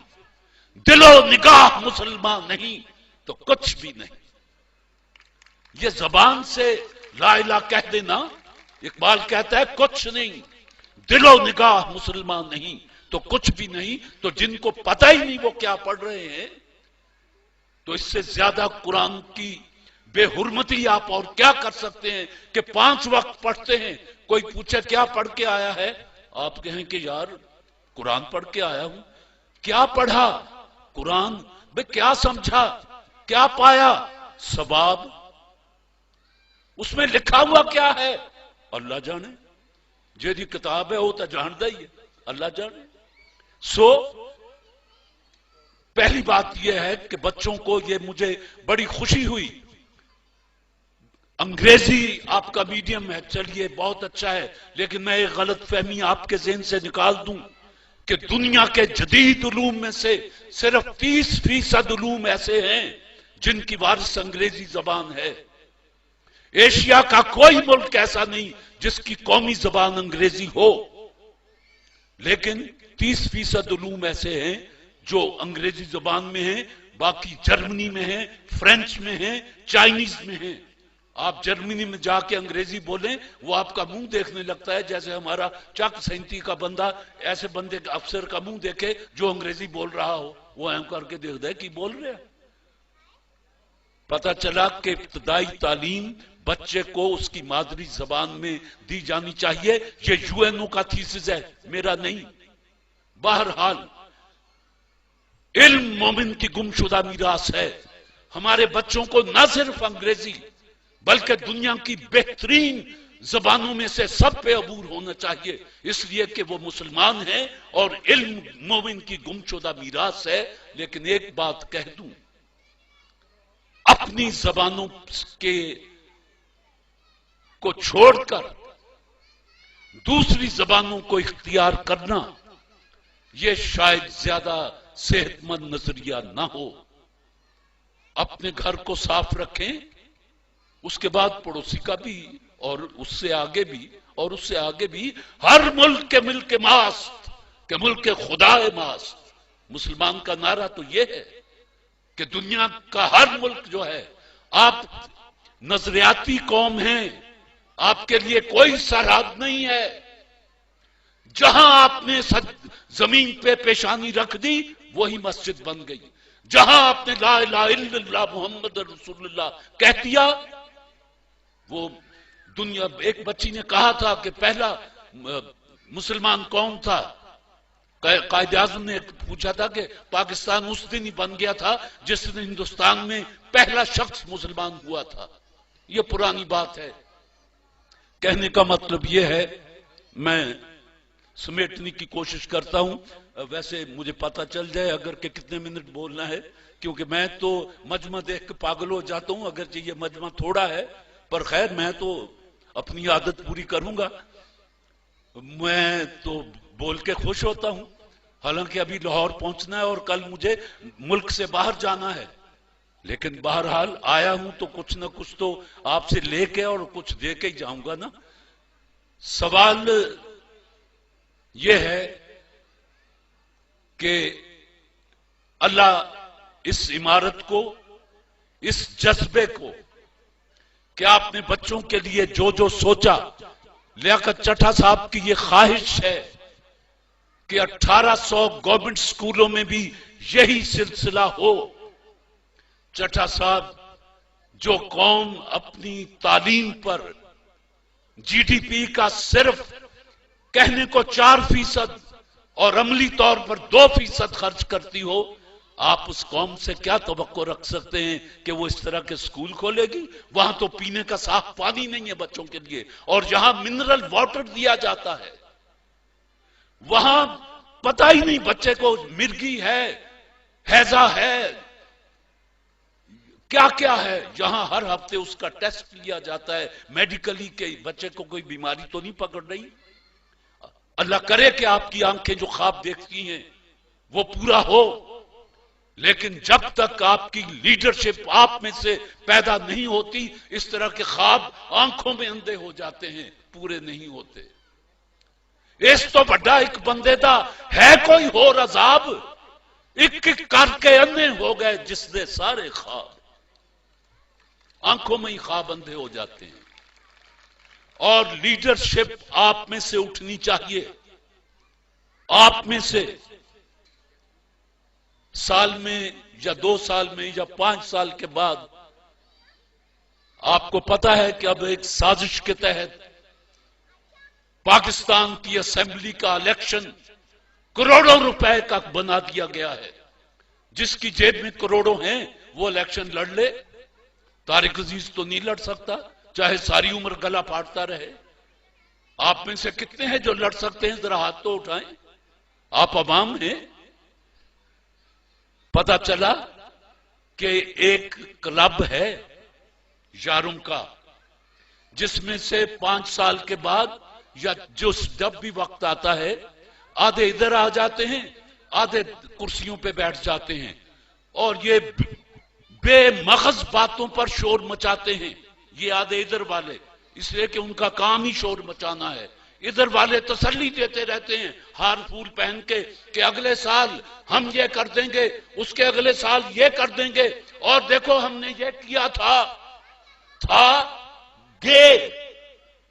दिलो निगाह मुसलमान नहीं तो कुछ भी नहीं। ये जबान से ला इलाहा कह देना, इकबाल कहता है कुछ नहीं, दिलो निगाह मुसलमान नहीं तो कुछ भी नहीं। तो जिनको पता ही नहीं वो क्या पढ़ रहे हैं, तो इससे ज्यादा कुरान की बेहुरमती आप और क्या कर सकते हैं कि 5 वक्त पढ़ते हैं। कोई पूछे क्या पढ़ के आया है, आप कहें कि यार कुरान पढ़ के आया हूं। क्या पढ़ा? कुरान। भाई क्या समझा, क्या पाया? सवाब। उसमें लिखा हुआ क्या है? अल्लाह जाने। जेदी किताब है वो तो जानता ही है, अल्लाह जाने। सो पहली बात यह है कि बच्चों को, ये मुझे बड़ी खुशी हुई, अंग्रेजी आपका मीडियम है, चलिए बहुत अच्छा है, लेकिन मैं एक गलत फहमी आपके ज़हन से निकाल दूं कि दुनिया के जदीद उलूम में से सिर्फ 30% उलूम ऐसे हैं जिनकी वारिस अंग्रेजी जबान है। एशिया का कोई मुल्क ऐसा नहीं जिसकी कौमी जबान अंग्रेजी हो, लेकिन 30% उलूम ऐसे हैं जो अंग्रेजी जबान में हैं, बाकी जर्मनी में है, फ्रेंच में है, चाइनीज में है। आप जर्मनी में जाके अंग्रेजी बोलें, वो आपका मुंह देखने लगता है जैसे हमारा चक सैंती का बंदा ऐसे बंदे अफसर का मुंह देखे जो अंग्रेजी बोल रहा हो, वो एम करके देखता है कि बोल रहे हैं। पता चला कि इब्तदाई तालीम बच्चे को उसकी मादरी जबान में दी जानी चाहिए। ये यूएनओ का थीसिस है, मेरा नहीं। बहरहाल इल्म मोमिन की गुमशुदा मीरास है। हमारे बच्चों को न सिर्फ अंग्रेजी बल्कि दुनिया की बेहतरीन जबानों में से सब पे अबूर होना चाहिए, इसलिए कि वो मुसलमान हैं और इल्म मोमिन की गुमशुदा मीरास है। लेकिन एक बात कह दूं, अपनी जबानों के को छोड़कर दूसरी जबानों को इख्तियार करना, यह शायद ज्यादा صحت مند نظریہ نہ ہو. اپنے گھر کو صاف رکھیں, اس کے بعد پڑوسی کا بھی, اور اس سے آگے بھی, اور اس سے آگے بھی. ہر ملک کے ملک ماست کہ ملک خدا ماست. مسلمان کا نعرہ تو یہ ہے کہ دنیا کا ہر ملک جو ہے, آپ نظریاتی قوم ہیں, آپ کے لیے کوئی سرحد نہیں ہے. جہاں آپ نے زمین پہ پیشانی رکھ دی وہی مسجد بن گئی. جہاں آپ نے لا الہ الا اللہ محمد رسول اللہ کہہ دیا, وہ دنیا. ایک بچی نے کہا تھا کہ پہلا مسلمان کون تھا, قائد اعظم نے پوچھا تھا کہ پاکستان اس دن ہی بن گیا تھا جس دن ہندوستان میں پہلا شخص مسلمان ہوا تھا. یہ پرانی بات ہے. کہنے کا مطلب یہ ہے, میں سمیٹنے کی کوشش کرتا ہوں. ویسے مجھے پتا چل جائے اگر کہ کتنے منٹ بولنا ہے, کیونکہ میں تو مجمع دیکھ کے پاگل ہو جاتا ہوں, اگرچہ یہ مجمع تھوڑا ہے, پر خیر میں تو اپنی عادت پوری کروں گا. میں تو بول کے خوش ہوتا ہوں, حالانکہ ابھی لاہور پہنچنا ہے اور کل مجھے ملک سے باہر جانا ہے, لیکن بہرحال آیا ہوں تو کچھ نہ کچھ تو آپ سے لے کے اور کچھ دے کے ہی جاؤں گا نا. سوال یہ ہے کہ اللہ اس عمارت کو, اس جذبے کو کہ آپ نے بچوں کے لیے جو جو سوچا, لیاقت چٹھا صاحب کی یہ خواہش ہے کہ 1800 گورنمنٹ سکولوں میں بھی یہی سلسلہ ہو. چٹھا صاحب, جو قوم اپنی تعلیم پر جی ڈی پی کا صرف کہنے کو 4% اور عملی طور پر 2% خرچ کرتی ہو, آپ اس قوم سے کیا توقع رکھ سکتے ہیں کہ وہ اس طرح کے سکول کھولے گی؟ وہاں تو پینے کا صاف پانی نہیں ہے بچوں کے لیے, اور جہاں منرل واٹر دیا جاتا ہے وہاں پتہ ہی نہیں بچے کو مرگی ہے, ہیضہ ہے, کیا کیا ہے. جہاں ہر ہفتے اس کا ٹیسٹ لیا جاتا ہے میڈیکلی کہ بچے کو کوئی بیماری تو نہیں پکڑ رہی. اللہ کرے کہ آپ کی آنکھیں جو خواب دیکھتی ہیں وہ پورا ہو, لیکن جب تک آپ کی لیڈرشپ آپ میں سے پیدا نہیں ہوتی, اس طرح کے خواب آنکھوں میں اندھے ہو جاتے ہیں, پورے نہیں ہوتے. اس تو بڑا ایک بندے دا ہے کوئی اور عذاب, ایک ایک کر کے اندھے ہو گئے جس نے سارے خواب, آنکھوں میں ہی خواب اندھے ہو جاتے ہیں. اور لیڈرشپ آپ میں سے اٹھنی چاہیے. آپ میں سے سال میں یا 2 سال میں یا 5 سال کے بعد, آپ کو پتا ہے کہ اب ایک سازش کے تحت پاکستان کی اسمبلی کا الیکشن کروڑوں روپے کا بنا دیا گیا ہے. جس کی جیب میں کروڑوں ہیں وہ الیکشن لڑ لے. طارق عزیز تو نہیں لڑ سکتا, چاہے ساری عمر گلا پھاڑتا رہے. آپ میں سے کتنے ہیں جو لڑ سکتے ہیں؟ ذرا ہاتھ تو اٹھائیں. آپ عوام ہیں. پتا چلا کہ ایک کلب ہے یاروں کا, جس میں سے 5 سال کے بعد یا جب بھی وقت آتا ہے, آدھے ادھر آ جاتے ہیں, آدھے کرسیوں پہ بیٹھ جاتے ہیں, اور یہ بے مغز باتوں پر شور مچاتے ہیں. یہ آدھے ادھر والے, اس لیے کہ ان کا کام ہی شور مچانا ہے. ادھر والے تسلی دیتے رہتے ہیں ہار پھول پہن کے کہ اگلے سال ہم یہ کر دیں گے, اس کے اگلے سال یہ کر دیں گے, اور دیکھو ہم نے یہ کیا تھا گے.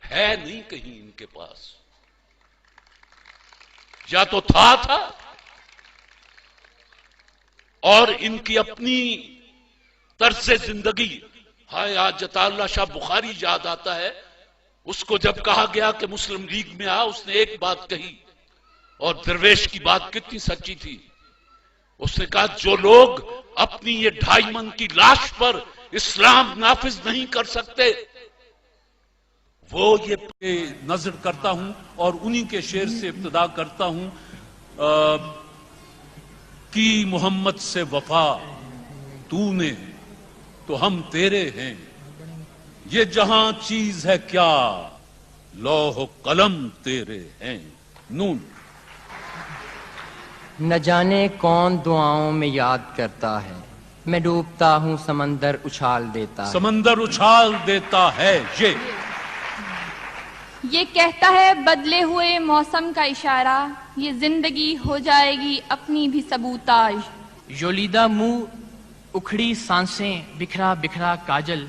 ہے نہیں کہیں ان کے پاس, یا تو تھا اور ان کی اپنی طرز زندگی. ہائے آج جتا اللہ شاہ بخاری یاد آتا ہے, اس کو جب کہا گیا کہ مسلم لیگ میں آ, اس نے ایک بات کہی, اور درویش کی بات کتنی سچی تھی. اس نے کہا جو لوگ اپنی یہ 2.5 من کی لاش پر اسلام نافذ نہیں کر سکتے, وہ یہ نظر کرتا ہوں اور انہی کے شعر سے ابتدا کرتا ہوں. کی محمد سے وفا تو نے تو ہم تیرے ہیں, یہ جہاں چیز ہے کیا لوح و قلم تیرے ہیں. نون. نہ جانے کون دعاؤں میں یاد کرتا ہے، میں ڈوبتا ہوں سمندر اچھال دیتا ہے، سمندر اچھال دیتا ہے. یہ کہتا ہے بدلے ہوئے موسم کا اشارہ، یہ زندگی ہو جائے گی اپنی بھی سبوتاژ. یولیدہ منہ اکھڑی سانسیں بکھرا بکھرا کاجل،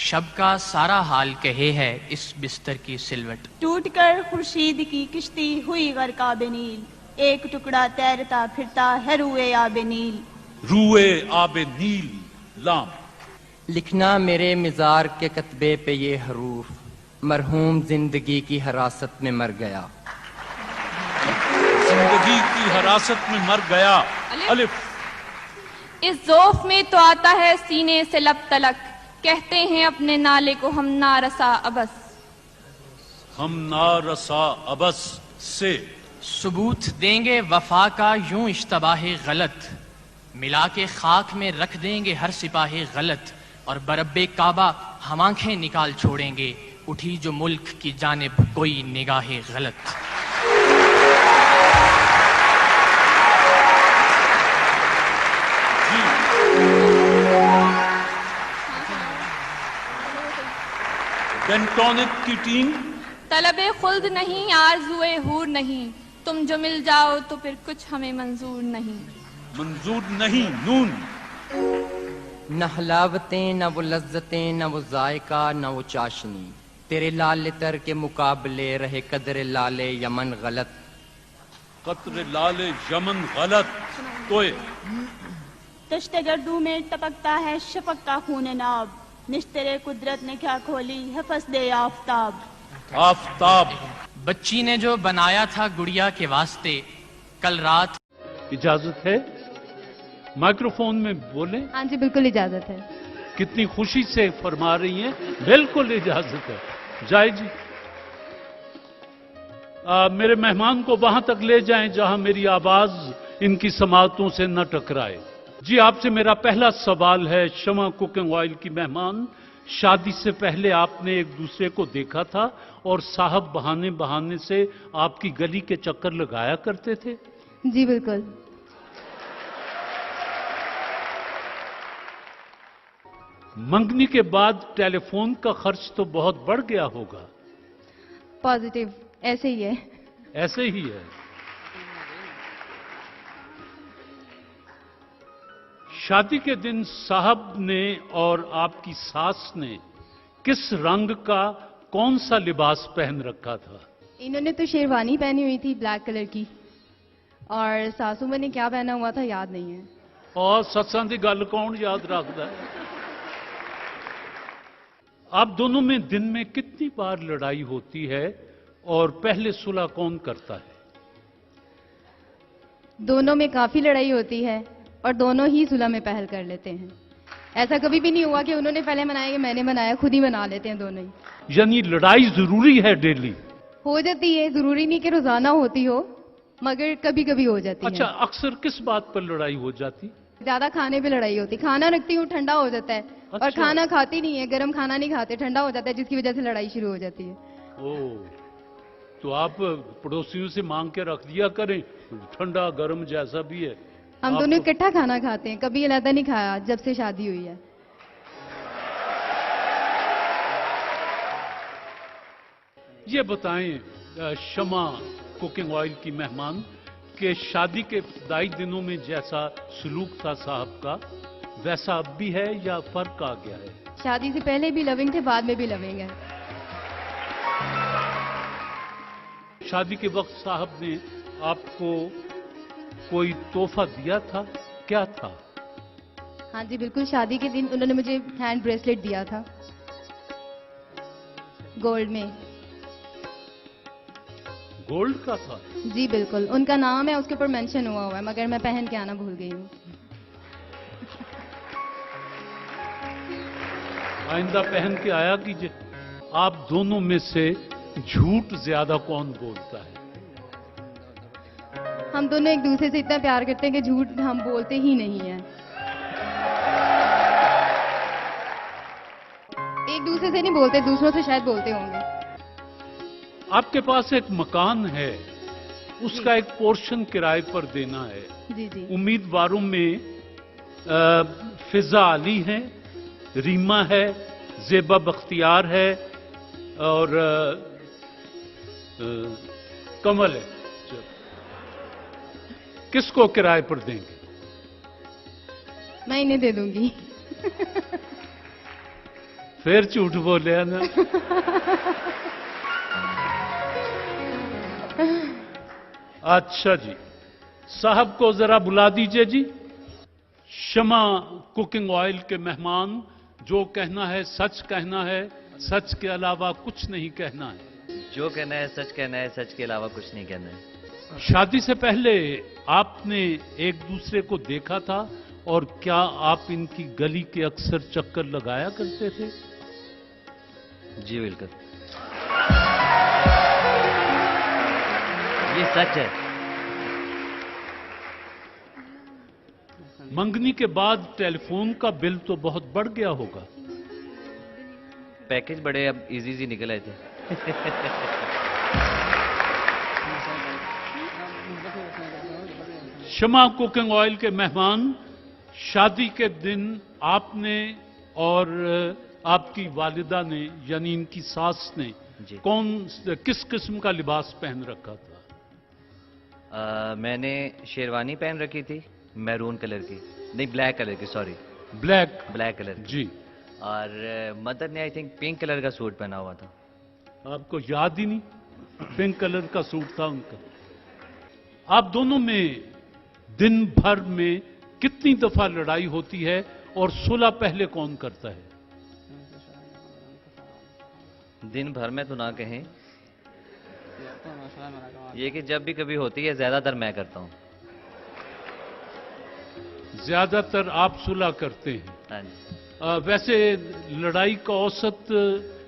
شب کا سارا حال کہے ہے اس بستر کی سلوٹ. ٹوٹ کر خورشید کی کشتی ہوئی غرق آب نیل، ایک ٹکڑا تیرتا پھرتا ہے روئے آب نیل. روئے آب نیل. لام. لکھنا میرے مزار کے کتبے پہ یہ حروف، مرحوم زندگی کی حراست میں مر گیا. زندگی کی حراست میں مر گیا. الف. اس ذوف میں تو آتا ہے سینے سے لب تلک، کہتے ہیں اپنے نالے کو ہم نارسا ابس. ہم نارسا ابس سے. ثبوت دیں گے وفا کا یوں اشتباہ غلط، ملا کے خاک میں رکھ دیں گے ہر سپاہ غلط، اور برب کعبہ ہم آنکھیں نکال چھوڑیں گے اٹھی جو ملک کی جانب کوئی نگاہ غلط. پینٹونک کی ٹیم. طلب خلد نہیں آرزوئے حور نہیں، تم جو مل جاؤ تو پھر کچھ ہمیں منظور نہیں. منظور نہیں. نون. نہ حلاوتیں نہ وہ لذتیں نہ وہ ذائقہ نہ وہ چاشنی، تیرے لال تر کے مقابلے رہے قدر لال یمن غلط. قطر لال یمن غلط. توئے. تشت گردوں میں ٹپکتا ہے شفق کا خون ناب، نشترے قدرت نے کیا کھولی ہے فصلے آفتاب. آفتاب. بچی نے جو بنایا تھا گڑیا کے واسطے کل رات. اجازت ہے مائکروفون میں بولیں؟ ہاں جی بالکل اجازت ہے. کتنی خوشی سے فرما رہی ہیں. بالکل اجازت ہے. جائے جی. میرے مہمان کو وہاں تک لے جائیں جہاں میری آواز ان کی سماعتوں سے نہ ٹکرائے. جی آپ سے میرا پہلا سوال ہے. شمع کوکنگ آئل کی مہمان، شادی سے پہلے آپ نے ایک دوسرے کو دیکھا تھا اور صاحب بہانے بہانے سے آپ کی گلی کے چکر لگایا کرتے تھے؟ جی بالکل. منگنی کے بعد ٹیلی فون کا خرچ تو بہت بڑھ گیا ہوگا. پازیٹیو. ایسے ہی ہے. ایسے ہی ہے. شادی کے دن صاحب نے اور آپ کی ساس نے کس رنگ کا کون سا لباس پہن رکھا تھا؟ انہوں نے تو شیروانی پہنی ہوئی تھی بلیک کلر کی، اور ساسو میں نے کیا پہنا ہوا تھا یاد نہیں ہے. اور ستسنگ کی گل کون یاد رکھتا ہے؟ آپ دونوں میں دن میں کتنی بار لڑائی ہوتی ہے اور پہلے صلح کون کرتا ہے؟ دونوں میں کافی لڑائی ہوتی ہے اور دونوں ہی صلح میں پہل کر لیتے ہیں. ایسا کبھی بھی نہیں ہوا کہ انہوں نے پہلے منایا کہ میں نے منایا، خود ہی منا لیتے ہیں دونوں ہی. یعنی لڑائی ضروری ہے ڈیلی؟ ہو جاتی ہے. ضروری نہیں کہ روزانہ ہوتی ہو، مگر کبھی کبھی ہو جاتی ہے. اچھا اکثر کس بات پر لڑائی ہو جاتی؟ زیادہ کھانے پہ لڑائی ہوتی. کھانا رکھتی ہوں ٹھنڈا ہو جاتا ہے. اور کھانا کھاتی نہیں ہے، گرم کھانا نہیں کھاتے، ٹھنڈا ہو جاتا ہے، جس کی وجہ سے لڑائی شروع ہو جاتی ہے. تو آپ پڑوسیوں سے مانگ کے رکھ دیا کریں، ٹھنڈا گرم جیسا بھی ہے. ہم دونوں اکٹھا کھانا کھاتے ہیں، کبھی علیحدہ نہیں کھایا جب سے شادی ہوئی ہے. یہ بتائیں شمع کوکنگ آئل کی مہمان کہ شادی کے ابتدائی دنوں میں جیسا سلوک تھا صاحب کا ویسا اب بھی ہے یا فرق آ گیا ہے؟ شادی سے پہلے بھی لونگ تھے، بعد میں بھی لونگ ہے. شادی کے وقت صاحب نے آپ کو کوئی تحفہ دیا تھا؟ کیا تھا؟ ہاں جی بالکل. شادی کے دن انہوں نے مجھے ہینڈ بریسلیٹ دیا تھا گولڈ میں. گولڈ کا تھا؟ جی بالکل. ان کا نام ہے اس کے اوپر مینشن ہوا ہے، مگر میں پہن کے آنا بھول گئی ہوں. آئندہ پہن کے آیا کیجئے. آپ دونوں میں سے جھوٹ زیادہ کون بولتا ہے؟ ہم دونوں ایک دوسرے سے اتنا پیار کرتے ہیں کہ جھوٹ ہم بولتے ہی نہیں ہیں. ایک دوسرے سے نہیں بولتے، دوسروں سے شاید بولتے ہوں گے. آپ کے پاس ایک مکان ہے उसका एक पोर्शन किराए पर देना है। जी जी। उम्मीदवारों में फिजा अली है, रीमा है, जेबा बख्तियार है और कमल है। किसको किराए पर देंगे? मैं इन्हें दे दूंगी। फिर झूठ बोले ना। अच्छा जी, साहब को जरा बुला दीजिए जी। शमा कुकिंग ऑयल के मेहमान, जो कहना है सच कहना है, सच के अलावा कुछ नहीं कहना है। जो कहना है सच कहना है, सच के अलावा कुछ नहीं कहना है। शादी से पहले आपने एक दूसरे को देखा था और क्या आप इनकी गली के अक्सर चक्कर लगाया करते थे? जी बिल्कुल, ये सच है। मंगनी के बाद टेलीफोन का बिल तो बहुत बढ़ गया होगा। पैकेज बड़े अब इजी निकल आए थे। शमा कुकिंग ऑयल के मेहमान, शादी के दिन आपने और आपकी वालिदा ने यानी इनकी सास ने किस किस्म का लिबास पहन रखा था? मैंने शेरवानी पहन रखी थी, मैरून कलर की, नहीं ब्लैक कलर की, सॉरी ब्लैक कलर की। जी। और मदर ने आई थिंक पिंक कलर का सूट पहना हुआ था। आपको याद ही नहीं? पिंक कलर का सूट था उनका। आप दोनों में दिन भर में कितनी दफा लड़ाई होती है और सुलह पहले कौन करता है? दिन भर में तो ना कहें, ये कि जब भी कभी होती है ज्यादातर मैं करता हूं। ज्यादातर आप सुलह करते हैं? हाँ जी। वैसे लड़ाई का औसत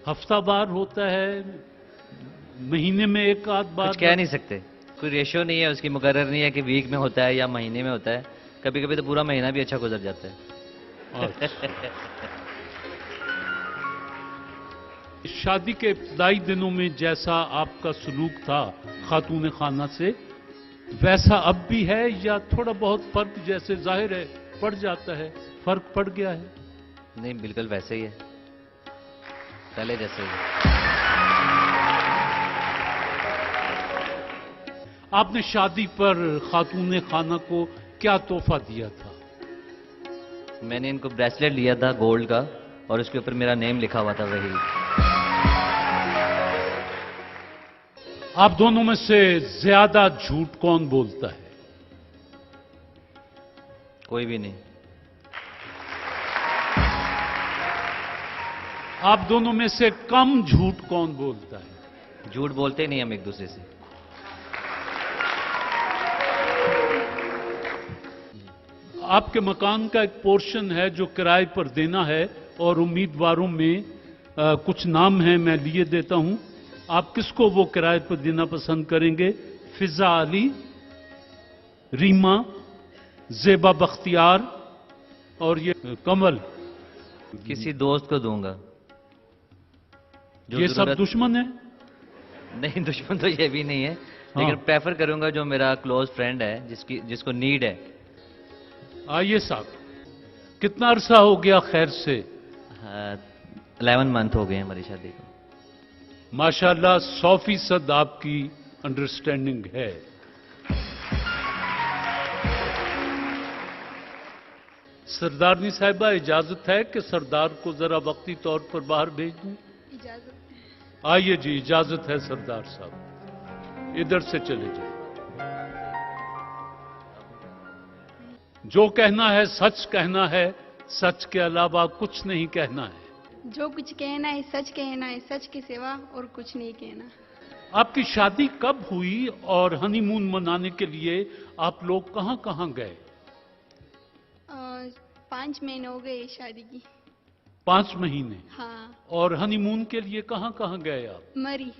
हफ्तावार होता है, महीने में एक आध बार? कुछ कह नहीं सकते, कोई रेशियो नहीं है उसकी, मुकर्रर नहीं है कि वीक में होता है या महीने में होता है। कभी कभी तो पूरा महीना भी अच्छा गुजर जाता है। शादी के इब्तदाई दिनों में जैसा आपका सलूक था खातून खाना से, वैसा अब भी है या थोड़ा बहुत फर्क जैसे जाहिर है पड़ जाता है, फर्क पड़ गया है? नहीं, बिल्कुल वैसे ही है, पहले जैसे ही। आपने शादी पर खातून खाना को क्या तोहफा दिया था? मैंने इनको ब्रेसलेट लिया था गोल्ड का और उसके ऊपर मेरा नेम लिखा हुआ था। वही। आप दोनों में से ज्यादा झूठ कौन बोलता है? कोई भी नहीं। आप दोनों में से कम झूठ कौन बोलता है? झूठ बोलते नहीं हम एक दूसरे से। आपके मकान का एक पोर्शन है जो किराए पर देना है और उम्मीदवारों में कुछ नाम हैं, मैं लिए देता हूं। आप किसको वो किराए पर देना पसंद करेंगे? फिजा अली, रीमा, जेबा बख्तियार और ये कमल? किसी दोस्त को दूंगा। ये सब दुश्मन है? नहीं, दुश्मन तो ये भी नहीं है, लेकिन प्रेफर करूंगा जो मेरा क्लोज फ्रेंड है, जिसको नीड है। आइए साहब, कितना अरसा हो गया खैर से? 11 मंथ हो गए हमारी शादी को। माशाल्लाह 100% आपकी अंडरस्टैंडिंग है। सरदारनी साहिबा, इजाजत है कि सरदार को जरा वक्ती तौर पर बाहर भेज दूं? इजाजत। आइए जी, इजाजत है सरदार साहब, इधर से चले जाए। जो कहना है सच कहना है, सच के अलावा कुछ नहीं कहना है। जो कुछ कहना है सच कहना है, सच के सिवा और कुछ नहीं कहना। आपकी शादी कब हुई और हनीमून मनाने के लिए आप लोग कहां कहां गए? 5 महीने हो गए शादी की। 5 महीने? हाँ। और हनीमून के लिए कहां कहां गए आप? मरी।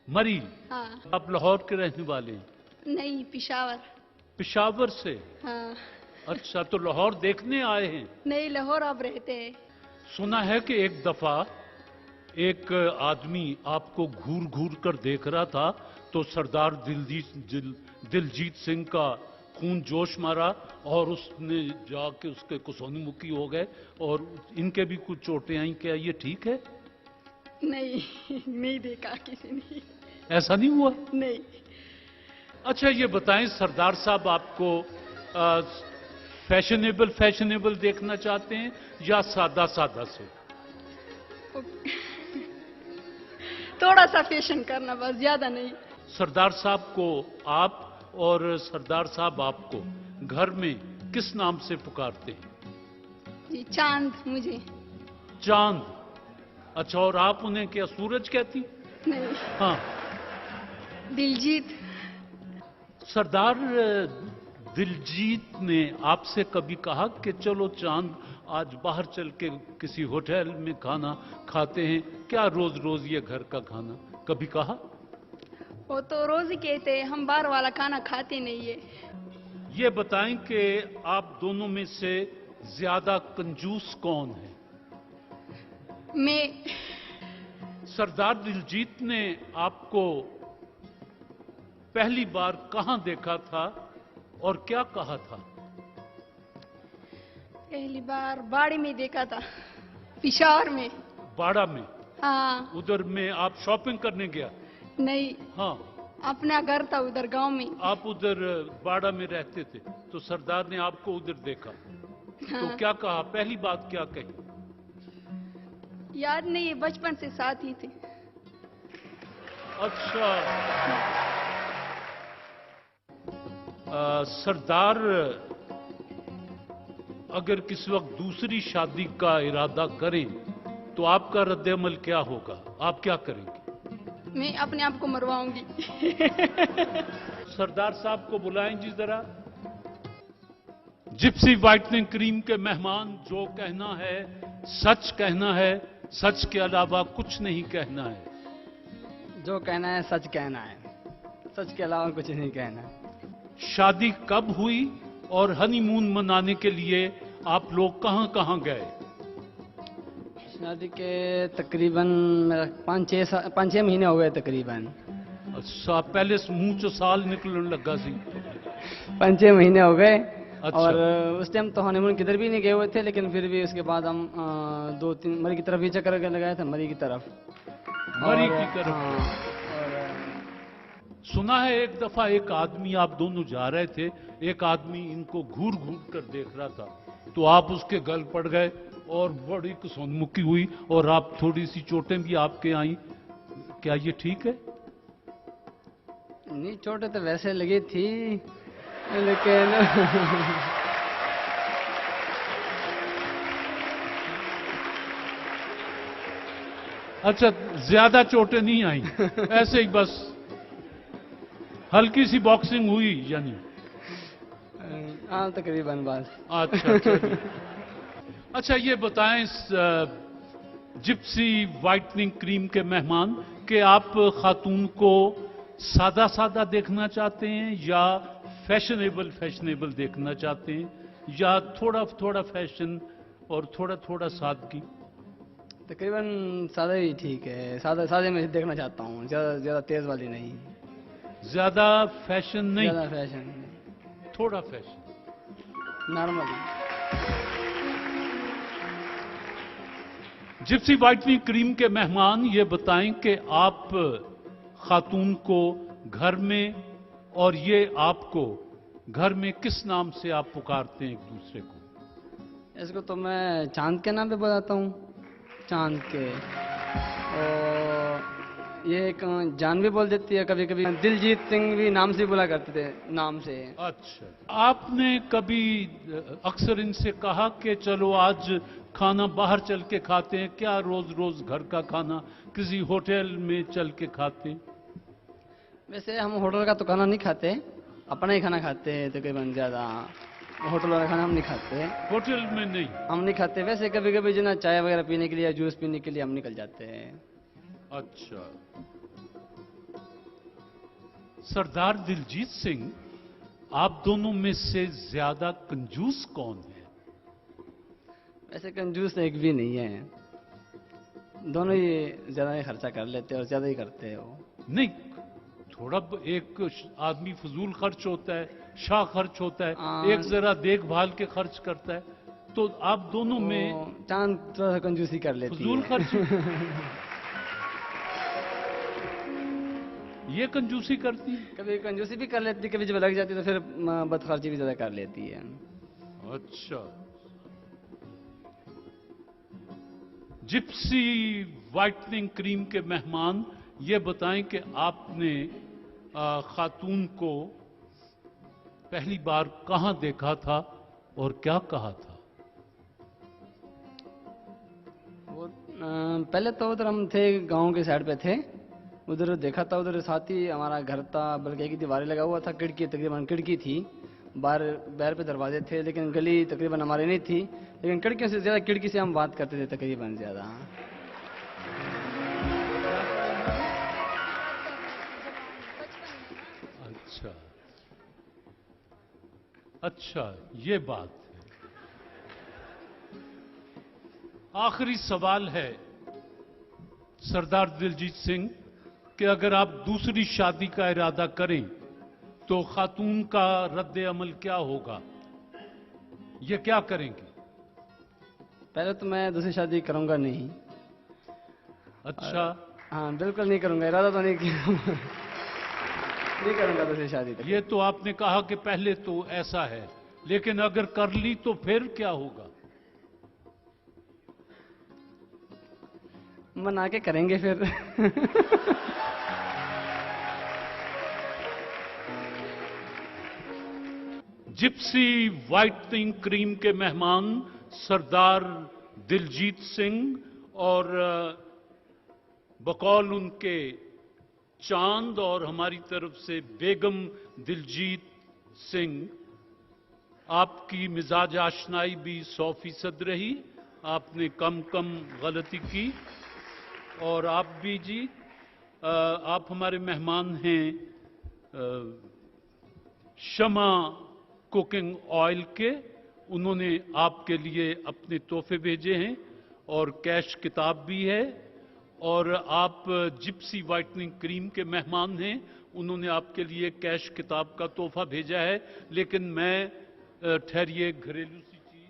मरी? हाँ। आप लाहौर के रहने वाले? नहीं, पेशावर। पेशावर से? हाँ। अच्छा, तो लाहौर देखने आए हैं? नहीं, लाहौर आप रहते हैं। सुना है कि एक दफा एक आदमी आपको घूर घूर कर देख रहा था तो सरदार दिलजीत सिंह का खून जोश मारा और उसने जाके उसके कुसोनीमुखी हो गए और इनके भी कुछ चोटें आई। क्या ये ठीक है? नहीं देखा किसी ने। ऐसा नहीं हुआ? नहीं। अच्छा ये बताएं, सरदार साहब आपको फैशनेबल देखना चाहते हैं या सादा सादा से? थोड़ा सा फैशन करना, बस ज्यादा नहीं। सरदार साहब को आप और सरदार साहब आपको घर में किस नाम से पुकारते हैं? जी चांद। मुझे चांद। अच्छा, और आप उन्हें क्या सूरज कहती? नहीं। हाँ। दिलजीत। सरदार दिलजीत ने आपसे कभी कहा कि चलो चांद आज बाहर चल के किसी होटल में खाना खाते हैं, क्या रोज रोज ये घर का खाना? कभी कहा? वो तो रोज ही कहते हैं, हम बाहर वाला खाना खाते नहीं है। ये बताएं कि आप दोनों में से ज्यादा कंजूस कौन है? मैं। सरदार दिलजीत ने आपको पहली बार कहां देखा था और क्या कहा था? पहली बार बाड़ी में देखा था, पिशावर में। बाड़ा में? हाँ। उधर में आप शॉपिंग करने गया? नहीं। हाँ। अपना घर था उधर गांव में। आप उधर बाड़ा में रहते थे तो सरदार ने आपको उधर देखा। हाँ। तो क्या कहा? पहली बात क्या कही? याद नहीं है, बचपन से साथ ही थे। अच्छा। सरदार अगर किसी वक्त दूसरी शादी का इरादा करें तो आपका रद्द-ए-अमल क्या होगा? आप क्या करेंगे? मैं अपने आप को मरवाऊंगी। सरदार साहब को बुलाएं जी जरा। जिप्सी व्हाइटनिंग क्रीम के मेहमान, जो कहना है सच कहना है, सच के अलावा कुछ नहीं कहना है। जो कहना है सच कहना है, सच के अलावा कुछ नहीं कहना। शादी कब हुई और हनीमून मनाने के लिए आप लोग कहां कहां गए? शादी के तकरीबन 5-6 महीने हो गए तकरीबन। अच्छा, पहले मुंह चो साल निकलने लगा सी। 5-6 महीने हो गए। अच्छा। और उस टाइम तो हनीमून किधर भी नहीं गए हुए थे, लेकिन फिर भी उसके बाद हम 2-3 मरी की तरफ भी चक्कर लगाए थे। मरी की तरफ। मरी की तरफ। सुना है एक दफा एक आदमी, आप दोनों जा रहे थे, एक आदमी इनको घूर घूर कर देख रहा था तो आप उसके गल पड़ गए और बड़ी कुसोनमुखी हुई और आप थोड़ी सी चोटें भी आपके आई। क्या ये ठीक है? नहीं, चोटें तो वैसे लगी थी लेकिन अच्छा, ज्यादा चोटें नहीं आई, ऐसे ही बस हल्की सी बॉक्सिंग हुई यानी? हाँ, तकरीबन बस। अच्छा। अच्छा ये बताएं जिप्सी व्हाइटनिंग क्रीम के मेहमान कि आप खातून को सादा सादा देखना चाहते हैं या फैशनेबल देखना चाहते हैं या थोड़ा थोड़ा फैशन और थोड़ा थोड़ा सादगी? तकरीबन सादा ही ठीक है। सादे में देखना चाहता हूँ, ज्यादा तेज वाली नहीं। ज्यादा फैशन नहीं? ज्यादा फैशन नहीं, थोड़ा fashion, normally. Gypsy whitening cream के मेहमान ये बताएं कि आप खातून को घर में और ये आपको घर में किस नाम से आप पुकारते हैं एक दूसरे को? इसको तो मैं चांद के नाम पे बताता हूँ, चांद के। और ये एक जान भी बोल देती है कभी कभी। दिलजीत सिंह भी नाम से बुला करते थे, नाम से। अच्छा, आपने कभी अक्सर इनसे कहा कि चलो आज खाना बाहर चल के खाते हैं? क्या रोज रोज घर का खाना किसी होटल में चल के खाते हैं? वैसे हम होटल का तो खाना नहीं खाते, अपना ही खाना खाते हैं तकरीबन। ज्यादा होटल वाला खाना हम नहीं खाते। होटल में नहीं हम नहीं खाते। वैसे कभी कभी जो ना चाय वगैरह पीने के लिए या जूस पीने के लिए हम निकल जाते हैं। अच्छा। सरदार दिलजीत सिंह, आप दोनों में से ज्यादा कंजूस कौन है? वैसे कंजूस एक भी नहीं है। दोनों ही ज्यादा ही खर्चा कर लेते हैं और ज्यादा ही करते हैं वो। नहीं, थोड़ा एक आदमी फजूल खर्च होता है, शाह खर्च होता है, एक जरा देखभाल के खर्च करता है, तो आप दोनों में चांद थोड़ा सा कंजूसी कर लेती है। फजूल खर्च ये कंजूसी करती है, कभी कंजूसी भी कर लेती है, कभी जब लग जाती है तो फिर बदखर्ची भी ज्यादा कर लेती है। अच्छा, जिप्सी व्हाइटनिंग क्रीम के मेहमान ये बताएं कि आपने खातून को पहली बार कहां देखा था और क्या कहा था? वो पहले तो उधर हम थे, गांव के साइड पे थे, उधर देखा था, उधर साथ ही हमारा घर था, बल्कि एक दीवारें लगा हुआ था, खिड़की तकरीबन खिड़की थी, बाहर पे दरवाजे थे, लेकिन गली तकरीबन हमारी नहीं थी, लेकिन खिड़कियों से ज्यादा खिड़की से हम बात करते थे तकरीबन ज्यादा। अच्छा अच्छा, ये बात है। आखिरी सवाल है सरदार दिलजीत सिंह कि अगर आप दूसरी शादी का इरादा करें तो खातून का रद्द अमल क्या होगा? ये क्या करेंगे? पहले तो मैं दूसरी शादी करूंगा नहीं। अच्छा, हाँ बिल्कुल नहीं करूंगा, इरादा तो नहीं किया नहीं करूंगा दूसरी शादी तक। ये तो आपने कहा कि पहले तो ऐसा है, लेकिन अगर कर ली तो फिर क्या होगा? मना के करेंगे फिर। जिप्सी व्हाइटनिंग क्रीम के मेहमान सरदार दिलजीत सिंह और बकौल उनके चांद और हमारी तरफ से बेगम दिलजीत सिंह, आपकी मिजाज आशनाई भी 100% रही, आपने कम गलती की। और आप भी जी, आप हमारे मेहमान हैं शमा कुकिंग ऑयल के, उन्होंने आपके लिए अपने तोहफे भेजे हैं और कैश किताब भी है। और आप जिप्सी व्हाइटनिंग क्रीम के मेहमान हैं, उन्होंने आपके लिए कैश किताब का तोहफा भेजा है। लेकिन मैं ठहरिए, घरेलू सी चीज,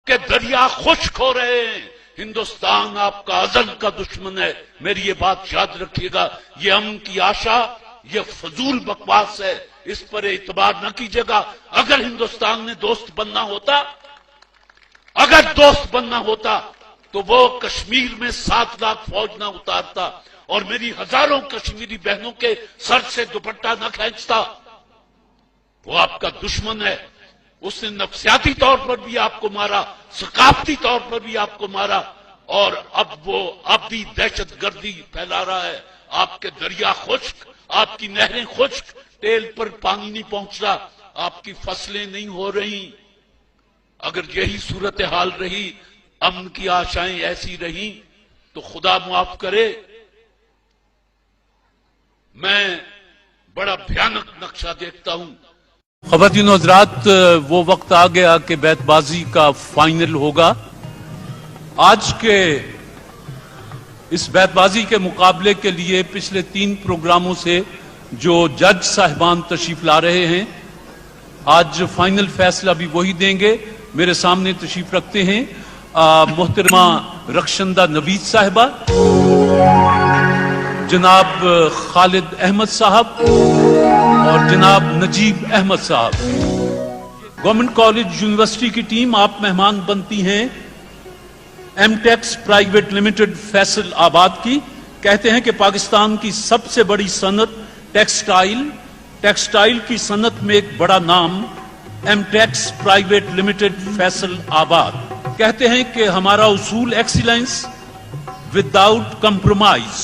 के दरिया खुश्क हो रहे हैं। हिंदुस्तान आपका अज़ल का दुश्मन है, मेरी ये बात याद रखिएगा। ये अमन की आशा, ये फजूल बकवास है, इस पर इतबार न कीजिएगा। अगर हिंदुस्तान ने दोस्त बनना होता, अगर दोस्त बनना होता तो वो कश्मीर में 7 लाख फौज न उतारता और मेरी हजारों कश्मीरी बहनों के सर से दुपट्टा न खींचता। वो आपका दुश्मन है। उसने नफ्सियाती तौर पर भी आपको मारा, सकाफती तौर पर भी आपको मारा, और अब वो भी दहशतगर्दी फैला रहा है। आपके दरिया खुश्क, आपकी नहरें खुश्क, टेल पर पानी नहीं पहुंच रहा, आपकी फसलें नहीं हो रही। अगर यही सूरत हाल रही, अमन की आशाएं ऐसी रही, तो खुदा मुआफ करे, मैं बड़ा भयानक नक्शा देखता हूं। ख़वातीन और हज़रात, वो वक्त आ गया कि बैतबाजी का फाइनल होगा। आज के इस बैतबाजी के मुकाबले के लिए पिछले 3 प्रोग्रामों से जो जज साहिबान तशरीफ ला रहे हैं, आज फाइनल फैसला भी वही देंगे। मेरे सामने तशरीफ रखते हैं मोहतरमा रक्षंदा नवीद साहिबा, जनाब खालिद अहमद साहब और जनाब नजीब अहमद साहब। गवर्नमेंट कॉलेज यूनिवर्सिटी की टीम आप मेहमान बनती हैं एमटेक्स प्राइवेट लिमिटेड फैसल आबाद की। कहते हैं कि पाकिस्तान की सबसे बड़ी सनत टेक्सटाइल की सनत में एक बड़ा नाम एमटेक्स प्राइवेट लिमिटेड फैसल आबाद कहते हैं कि हमारा उसूल excellence without compromise.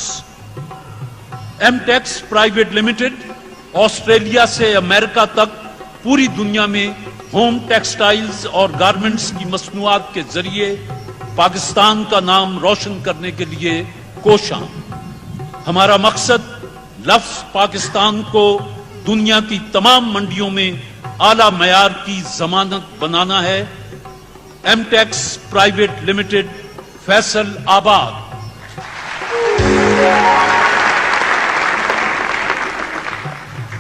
Amtex private limited Australia से अमेरिका तक पूरी दुनिया में होम टेक्सटाइल्स और गारमेंट्स की मसनूआत के जरिए पाकिस्तान का नाम रोशन करने के लिए कोशां। हमारा मकसद लफ्ज पाकिस्तान को दुनिया की तमाम मंडियों में आला मयार की जमानत बनाना है। एमटेक्स प्राइवेट लिमिटेड फैसल आबाद।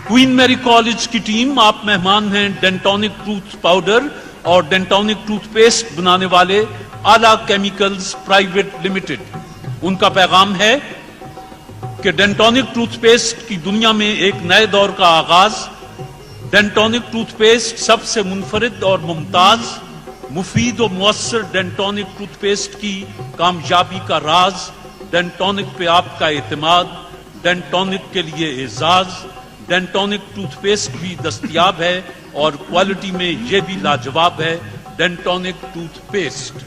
क्वीन मैरी कॉलेज की टीम, आप मेहमान हैं डेंटोनिक टूथ पाउडर और डेंटोनिक टूथपेस्ट बनाने वाले आला केमिकल्स प्राइवेट लिमिटेड। उनका पैगाम है कि डेंटोनिक टूथपेस्ट की दुनिया में एक नए दौर का आगाज। डेंटोनिक टूथपेस्ट सबसे मुनफरिद और मुमताज, मुफीद और मुअस्सर डेंटोनिक टूथपेस्ट की कामयाबी का राज। डेंटोनिक पे आपका एतमाद, डेंटोनिक के लिए एजाज। डेंटोनिक टूथपेस्ट भी दस्तयाब है और क्वालिटी में ये भी लाजवाब है। डेंटोनिक टूथपेस्ट।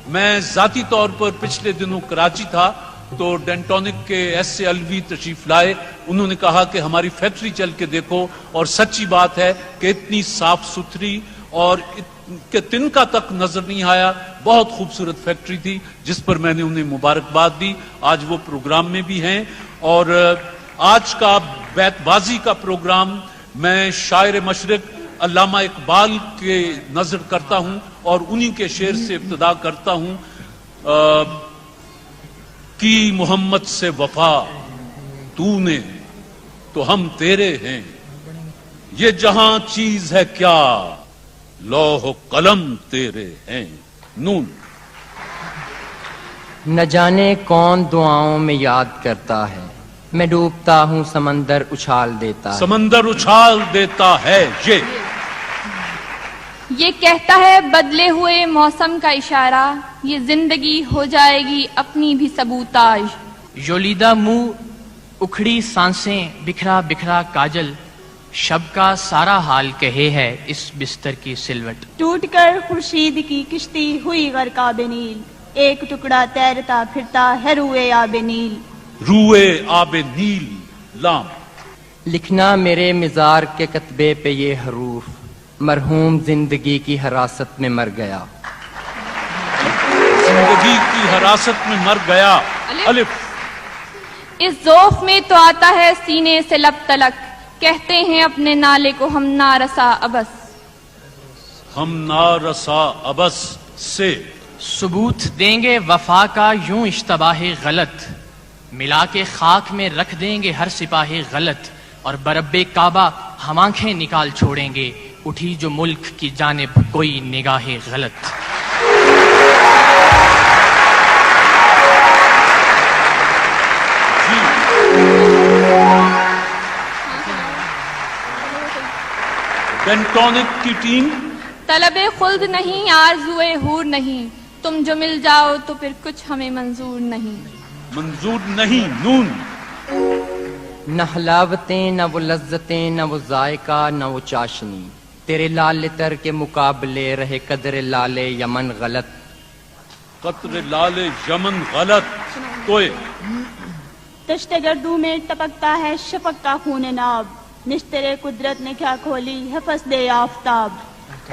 मैं जाती तौर पर पिछले दिनों कराची था तो डेंटोनिक के एस अलवी तशरीफ लाए। उन्होंने कहा कि हमारी फैक्ट्री चल के देखो, और सच्ची बात है कि इतनी साफ सुथरी और के तिनका तक नजर नहीं आया। बहुत खूबसूरत फैक्ट्री थी जिस पर मैंने उन्हें मुबारकबाद दी। आज वो प्रोग्राम में भी हैं। और आज का बैतबाजी का प्रोग्राम मैं शायर मशरिक अल्लामा इकबाल के नजर करता हूं और उन्हीं के शेर से इब्तिदा करता हूं कि मोहम्मद से वफा तूने तो हम तेरे हैं, ये जहां चीज है क्या लौह कलम तेरे हैं। नून। न जाने कौन दुआओं में याद करता है, मैं डूबता हूँ समंदर उछाल देता है। समंदर उछाल देता है। ये कहता है बदले हुए मौसम का इशारा, ये जिंदगी हो जाएगी अपनी भी सबूताज। योलीदा मुंह उखड़ी सांसें बिखरा बिखरा काजल, शब का सारा हाल कहे है इस बिस्तर की सिलवट। टूटकर खुर्शीद की किश्ती हुई गर्क आबे नील, एक टुकड़ा तैरता फिरता है रुए आबे नील। रुए आबे नील। लाम। लिखना मेरे मिजार के कतबे पे ये हरूफ, मरहूम जिंदगी की हरासत में मर गया। जिंदगी की हरासत में मर गया। अलिफ। इस ज़ौफ़ में तो आता है सीने से लब तलक, कहते हैं अपने नाले को हम नारसा अबस। हम नारसा अबस से सबूत देंगे वफा का यूं इश्तबाहे गलत, मिला के खाक में रख देंगे हर सिपाही गलत, और बरब्बे काबा हम आंखें निकाल छोड़ेंगे, उठी जो मुल्क की जानिब कोई निगाहे गलत। डेंटोनिक की टीम। तलबे खुल्द नहीं आरज़ुए हूर नहीं, तुम जो मिल जाओ तो फिर कुछ हमें मंजूर नहीं। मंजूर नहीं। नून। न हलावतें न वो लज्जतें न वो जायका न वो चाशनी, तेरे लाल तर के मुकाबले रहे कदर लाले यमन गलत। कदर लाले यमन गलत। कोई तश्ते गर्दू में टपकता है शफक का खून नाब, निश्तरे कुदरत ने क्या खोली है फसदे आफताब।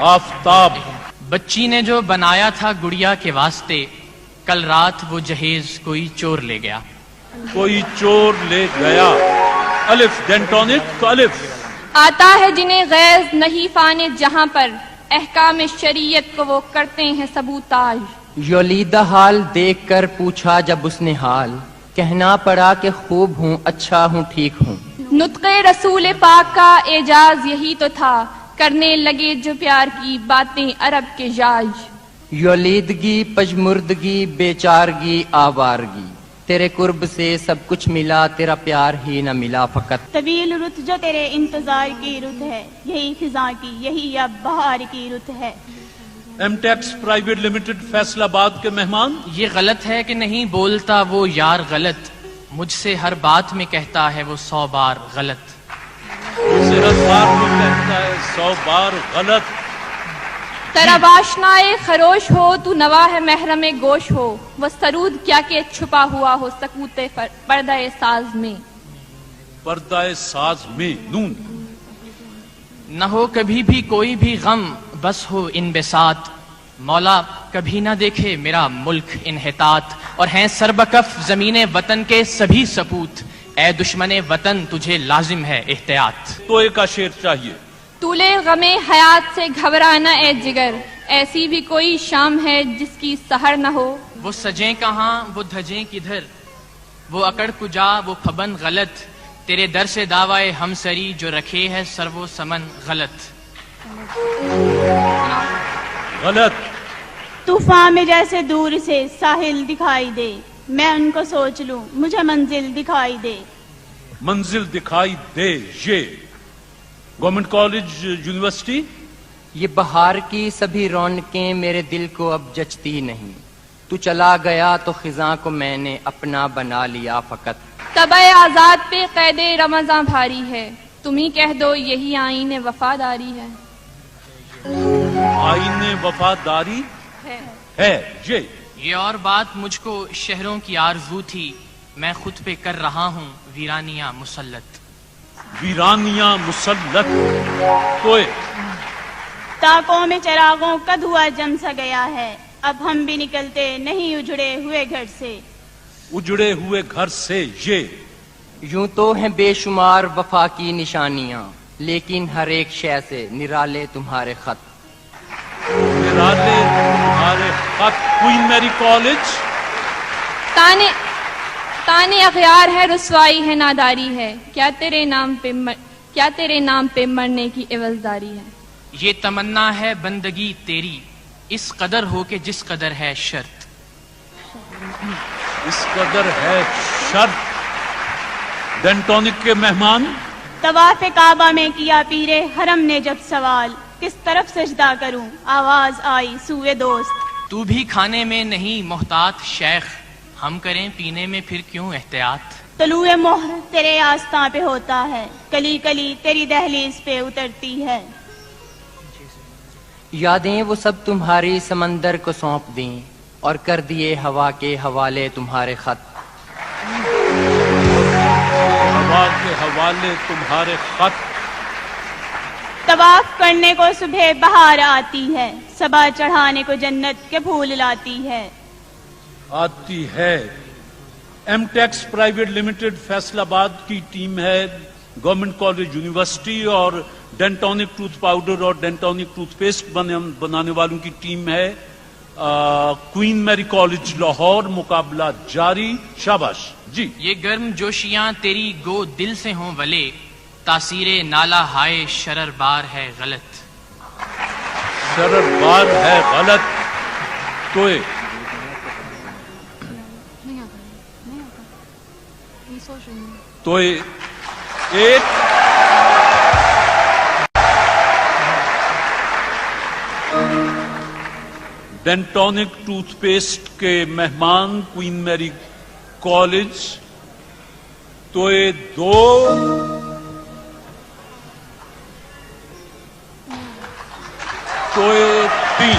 आफताब। बच्ची ने जो बनाया था गुड़िया के वास्ते, कल रात वो जहेज कोई चोर ले गया। कोई चोर ले गया। अलिफ। डेंटोनिक। अलिफ। आता है जिन्हें गैज नहीं फाने जहां पर, अहकाम शरीयत को वो करते हैं सबूताज। योलीदा हाल देख कर पूछा जब उसने हाल, कहना पड़ा कि खूब हूँ अच्छा हूँ ठीक हूँ। नुत्क़े रसूल पाक का एजाज यही तो था, करने लगे जो प्यार की बातें अरब के जाज। योलीदगी पजमुर्दगी बेचारगी आवारगी, तेरे कुर्ब से सब कुछ मिला तेरा प्यार ही न मिला फकत। तवील रुत जो तेरे इंतजार की रुत है, यही फिजा की यही अब बहार की रुत है। एमटेक्स प्राइवेट लिमिटेड फैसलाबाद के मेहमान। ये गलत है कि नहीं बोलता वो यार गलत, मुझसे हर बात में कहता है वो 100 बार गलत। मुझसे हर बात में कहता है 100 बार गलत। طرب آشنائے خروش ہو تو نواح محرم گوش ہو، وہ سرود کیا کہ چھپا ہوا ہو سکوت پردہ ساز میں، پردہ ساز میں نون نہ ہو کبھی بھی کوئی بھی غم، بس ہو ان بساط، مولا کبھی نہ دیکھے میرا ملک انحطاط، اور ہیں سربکف زمین وطن کے سبھی سپوت، اے دشمن وطن تجھے لازم ہے احتیاط۔ تو ایک کا شعر چاہیے۔ طولے غم حیات سے گھبرانا اے جگر، ایسی بھی کوئی شام ہے جس کی سحر نہ ہو، وہ سجیں کہاں وہ دھجیں کدھر، وہ اکڑ کجا وہ پھبن غلط، تیرے در سے دعوائے ہم سری جو رکھے ہے سرو و سمن غلط۔ غلط۔ طوفان میں جیسے دور سے ساحل دکھائی دے، میں ان کو سوچ لوں مجھے منزل دکھائی دے، منزل دکھائی دے۔ یہ گورنمنٹ کالج یونیورسٹی۔ یہ بہار کی سبھی رونقیں میرے دل کو اب جچتی نہیں، تو چلا گیا تو خزاں کو میں نے اپنا بنا لیا فقط، طبع آزاد پہ قید رمضاں بھاری ہے، تم ہی کہہ دو یہی آئین وفاداری ہے، آئین وفاداری ہے۔ یہ اور بات مجھ کو شہروں کی آرزو تھی، میں خود پہ کر رہا ہوں ویرانیاں مسلط، ویرانیاں مسلط۔ تو تاکوں میں چراغوں کا دھواں جم سا گیا ہے، اب ہم بھی نکلتے نہیں اجڑے ہوئے گھر سے، اجڑے ہوئے گھر سے۔ یہ یوں تو ہیں بے شمار وفا کی نشانیاں، لیکن ہر ایک شے سے نرالے تمہارے خط، نرالے تمہارے خط۔ کوئین میری کالج۔ تانے اغیار ہے رسوائی ہے ناداری ہے، کیا تیرے نام پہ مرنے کی عوضداری ہے، یہ تمنا ہے بندگی تیری اس قدر ہو کہ جس قدر ہے شرط، اس قدر ہے شرط۔ ڈینٹونک کے مہمان۔ طواف کعبہ میں کیا پیرے حرم نے جب سوال، کس طرف سجدہ کروں آواز آئی سوئے دوست، تو بھی کھانے میں نہیں محتاط شیخ، ہم کریں پینے میں پھر کیوں احتیاط، طلوع مہر تیرے آستاں پہ ہوتا ہے، کلی کلی تیری دہلیز پہ اترتی ہے، یادیں وہ سب تمہاری سمندر کو سونپ دیں، اور کر دیے ہوا کے حوالے تمہارے خط، ہوا کے حوالے تمہارے خط۔ طواف کرنے کو صبح بہار آتی ہے، صبا چڑھانے کو جنت کے پھول لاتی ہے، آتی ہے۔ M Tex private limited Faisalabad کی ٹیم ہے، گورنمنٹ کالج یونیورسٹی، اور ڈینٹونک ٹوتھ پاؤڈر اور ڈینٹونک ٹوتھ پیسٹ بنانے والوں کی ٹیم ہے، کوئین میری کالج لاہور۔ مقابلہ جاری۔ شاباش جی۔ یہ گرم جوشیاں تیری گو دل سے ہوں ولے، تاثیر نالا ہائے شرر بار ہے غلط، شرر بار ہے غلط۔ تو ایک ڈینٹونک ٹوتھ پیسٹ کے مہمان کوئین میری کالج، تو دو تو تین۔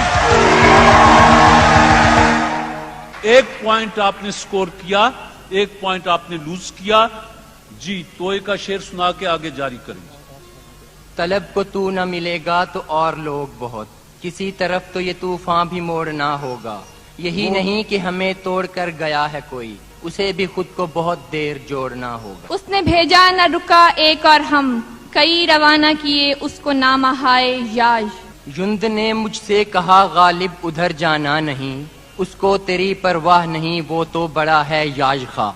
ایک پوائنٹ آپ نے سکور کیا، ایک پوائنٹ آپ نے لوز کیا۔ جی توئے کا شعر سنا کے آگے جاری کریں۔ طلب کو تو نہ ملے گا تو اور لوگ بہت، کسی طرف تو یہ طوفان بھی موڑنا ہوگا، یہی نہیں کہ ہمیں توڑ کر گیا ہے کوئی، اسے بھی خود کو بہت دیر جوڑنا ہوگا، اس نے بھیجا نہ رکا ایک اور ہم، کئی روانہ کیے اس کو نامہ ہائے یاج، یند نے مجھ سے کہا غالب ادھر جانا نہیں، اس کو تیری پرواہ نہیں وہ تو بڑا ہے یاج خواہ،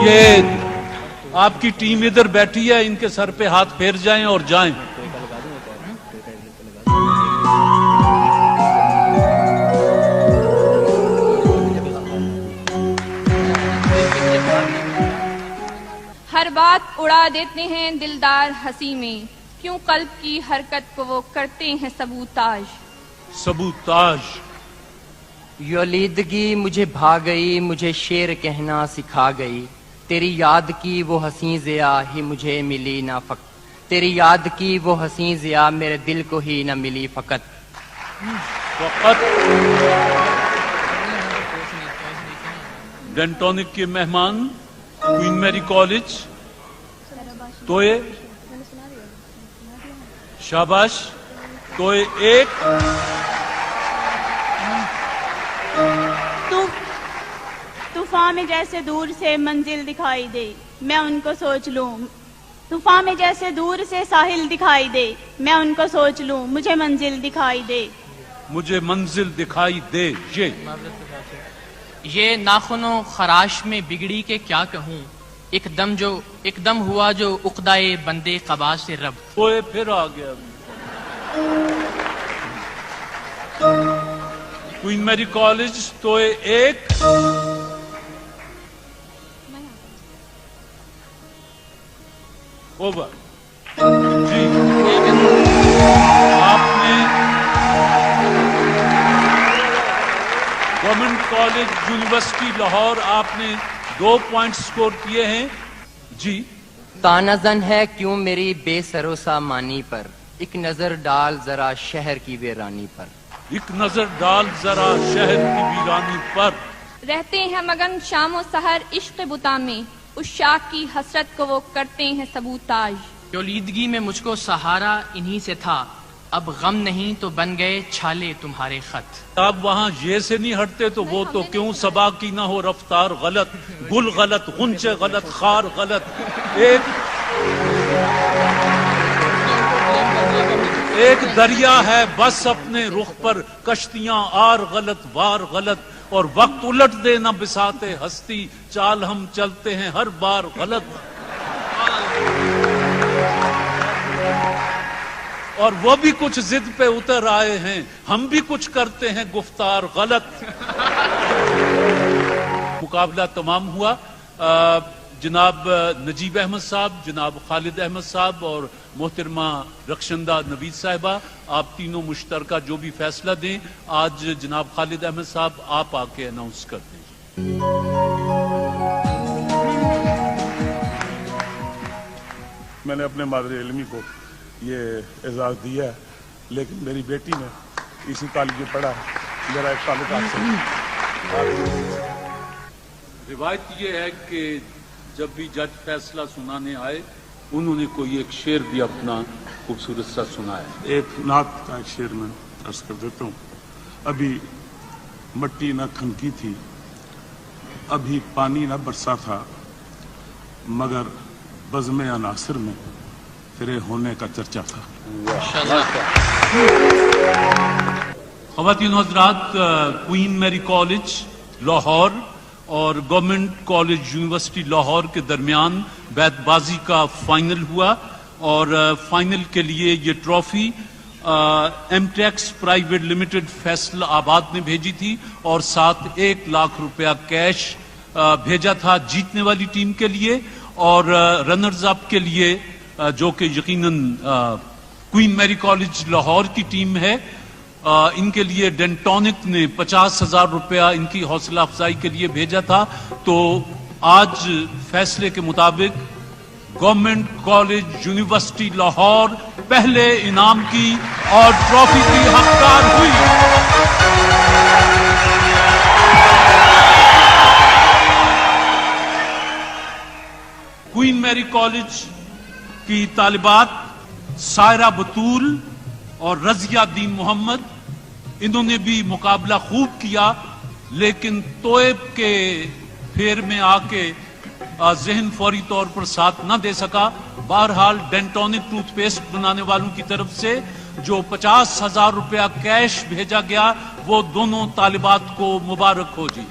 یہ آپ کی ٹیم ادھر بیٹھی ہے، ان کے سر پہ ہاتھ پھیر جائیں اور جائیں۔ ہر بات اڑا دیتے ہیں دلدار ہنسی میں، کیوں قلب کی حرکت کو وہ کرتے ہیں سبوتاج، سبوتاج۔ یلیدگی مجھے بھا گئی، مجھے شعر کہنا سکھا گئی، تیری یاد کی وہ حسین ضیا ہی مجھے ملی نہ تیری یاد کی وہ حسین ضیا میرے دل کو ہی نہ ملی فقط ڈینٹونک کے مہمان کوئین میری کالج توئے شاباش توئے ایک طوفان میں جیسے دور سے منزل دکھائی دے میں ان کو سوچ لوں طوفان میں جیسے دور سے ساحل دکھائی دے میں ان کو سوچ لوں مجھے منزل دکھائی دے مجھے منزل دکھائی دے یہ ناخنوں خراش میں بگڑی کے کیا کہوں ایک دم ہوا جو عقدائے بندے قبا سے رب توئے پھر آ گیا کوئین میری کالج توئے ایک اوور جی آپ نے گورنمنٹ کالج یونیورسٹی لاہور آپ نے 2 پوائنٹ سکور کیے ہیں جی تانا زن ہے کیوں میری بے سرو سامانی پر ایک نظر ڈال ذرا شہر کی ویرانی پر ایک نظر ڈال ذرا شہر کی ویرانی پر رہتے ہیں مگن شام و سحر عشق بتا میں اس شاخ کی حسرت کو وہ کرتے ہیں سبوتاج یولیدگی میں مجھ کو سہارا انہی سے تھا اب غم نہیں تو بن گئے چھالے تمہارے خط آپ وہاں یہ سے نہیں ہٹتے تو وہ تو کیوں صبا کی نہ ہو رفتار غلط گل غلط غنچے غلط خار غلط ایک دریا ہے بس اپنے رخ پر کشتیاں آر غلط وار غلط اور وقت الٹ دے نہ بساتے ہستی چال ہم چلتے ہیں ہر بار غلط اور وہ بھی کچھ ضد پہ اتر آئے ہیں ہم بھی کچھ کرتے ہیں گفتار غلط مقابلہ تمام ہوا جناب نجیب احمد صاحب جناب خالد احمد صاحب اور محترمہ رخشندہ نوید صاحبہ آپ تینوں مشترکہ جو بھی فیصلہ دیں آج جناب خالد احمد صاحب آپ آ کے اناؤنس کر دیں میں نے اپنے مادر علمی کو یہ اعزاز دیا ہے لیکن میری بیٹی نے اسی کالج میں پڑھا ہے میرا ایک تعلقات سے روایت یہ ہے کہ جب بھی جج فیصلہ سنانے آئے انہوں نے کوئی ایک شعر بھی اپنا خوبصورت سا سنایا ایک نعت کا ایک شعر میں عرض کر دیتا ہوں ابھی مٹی نہ کھنکی تھی ابھی پانی نہ برسا تھا مگر بزم عناصر میں تیرے ہونے کا چرچا تھا خواتین و حضرات کوئین میری کالج لاہور اور گورنمنٹ کالج یونیورسٹی لاہور کے درمیان بیت بازی کا فائنل ہوا اور فائنل کے لیے یہ trophy M Tex private limited Faisalabad نے بھیجی تھی اور ساتھ 1 لاکھ روپیہ کیش بھیجا تھا جیتنے والی ٹیم کے لیے اور رنرز اپ کے لیے جو کہ یقیناً کوئین میری کالج لاہور کی ٹیم ہے ان کے لیے ڈینٹونک نے 50,000 روپیہ ان کی حوصلہ افزائی کے لیے بھیجا تھا تو آج فیصلے کے مطابق گورنمنٹ کالج یونیورسٹی لاہور پہلے انعام کی اور ٹرافی کی حقدار ہوئی کوئین میری کالج کی طالبات سائرہ بطول اور رضیہ دین محمد انہوں نے بھی مقابلہ خوب کیا لیکن توئب کے پھیر میں آ کے ذہن فوری طور پر ساتھ نہ دے سکا بہرحال ڈینٹونک ٹوتھ پیسٹ بنانے والوں کی طرف سے جو 50,000 روپیہ کیش بھیجا گیا وہ دونوں طالبات کو مبارک ہو جی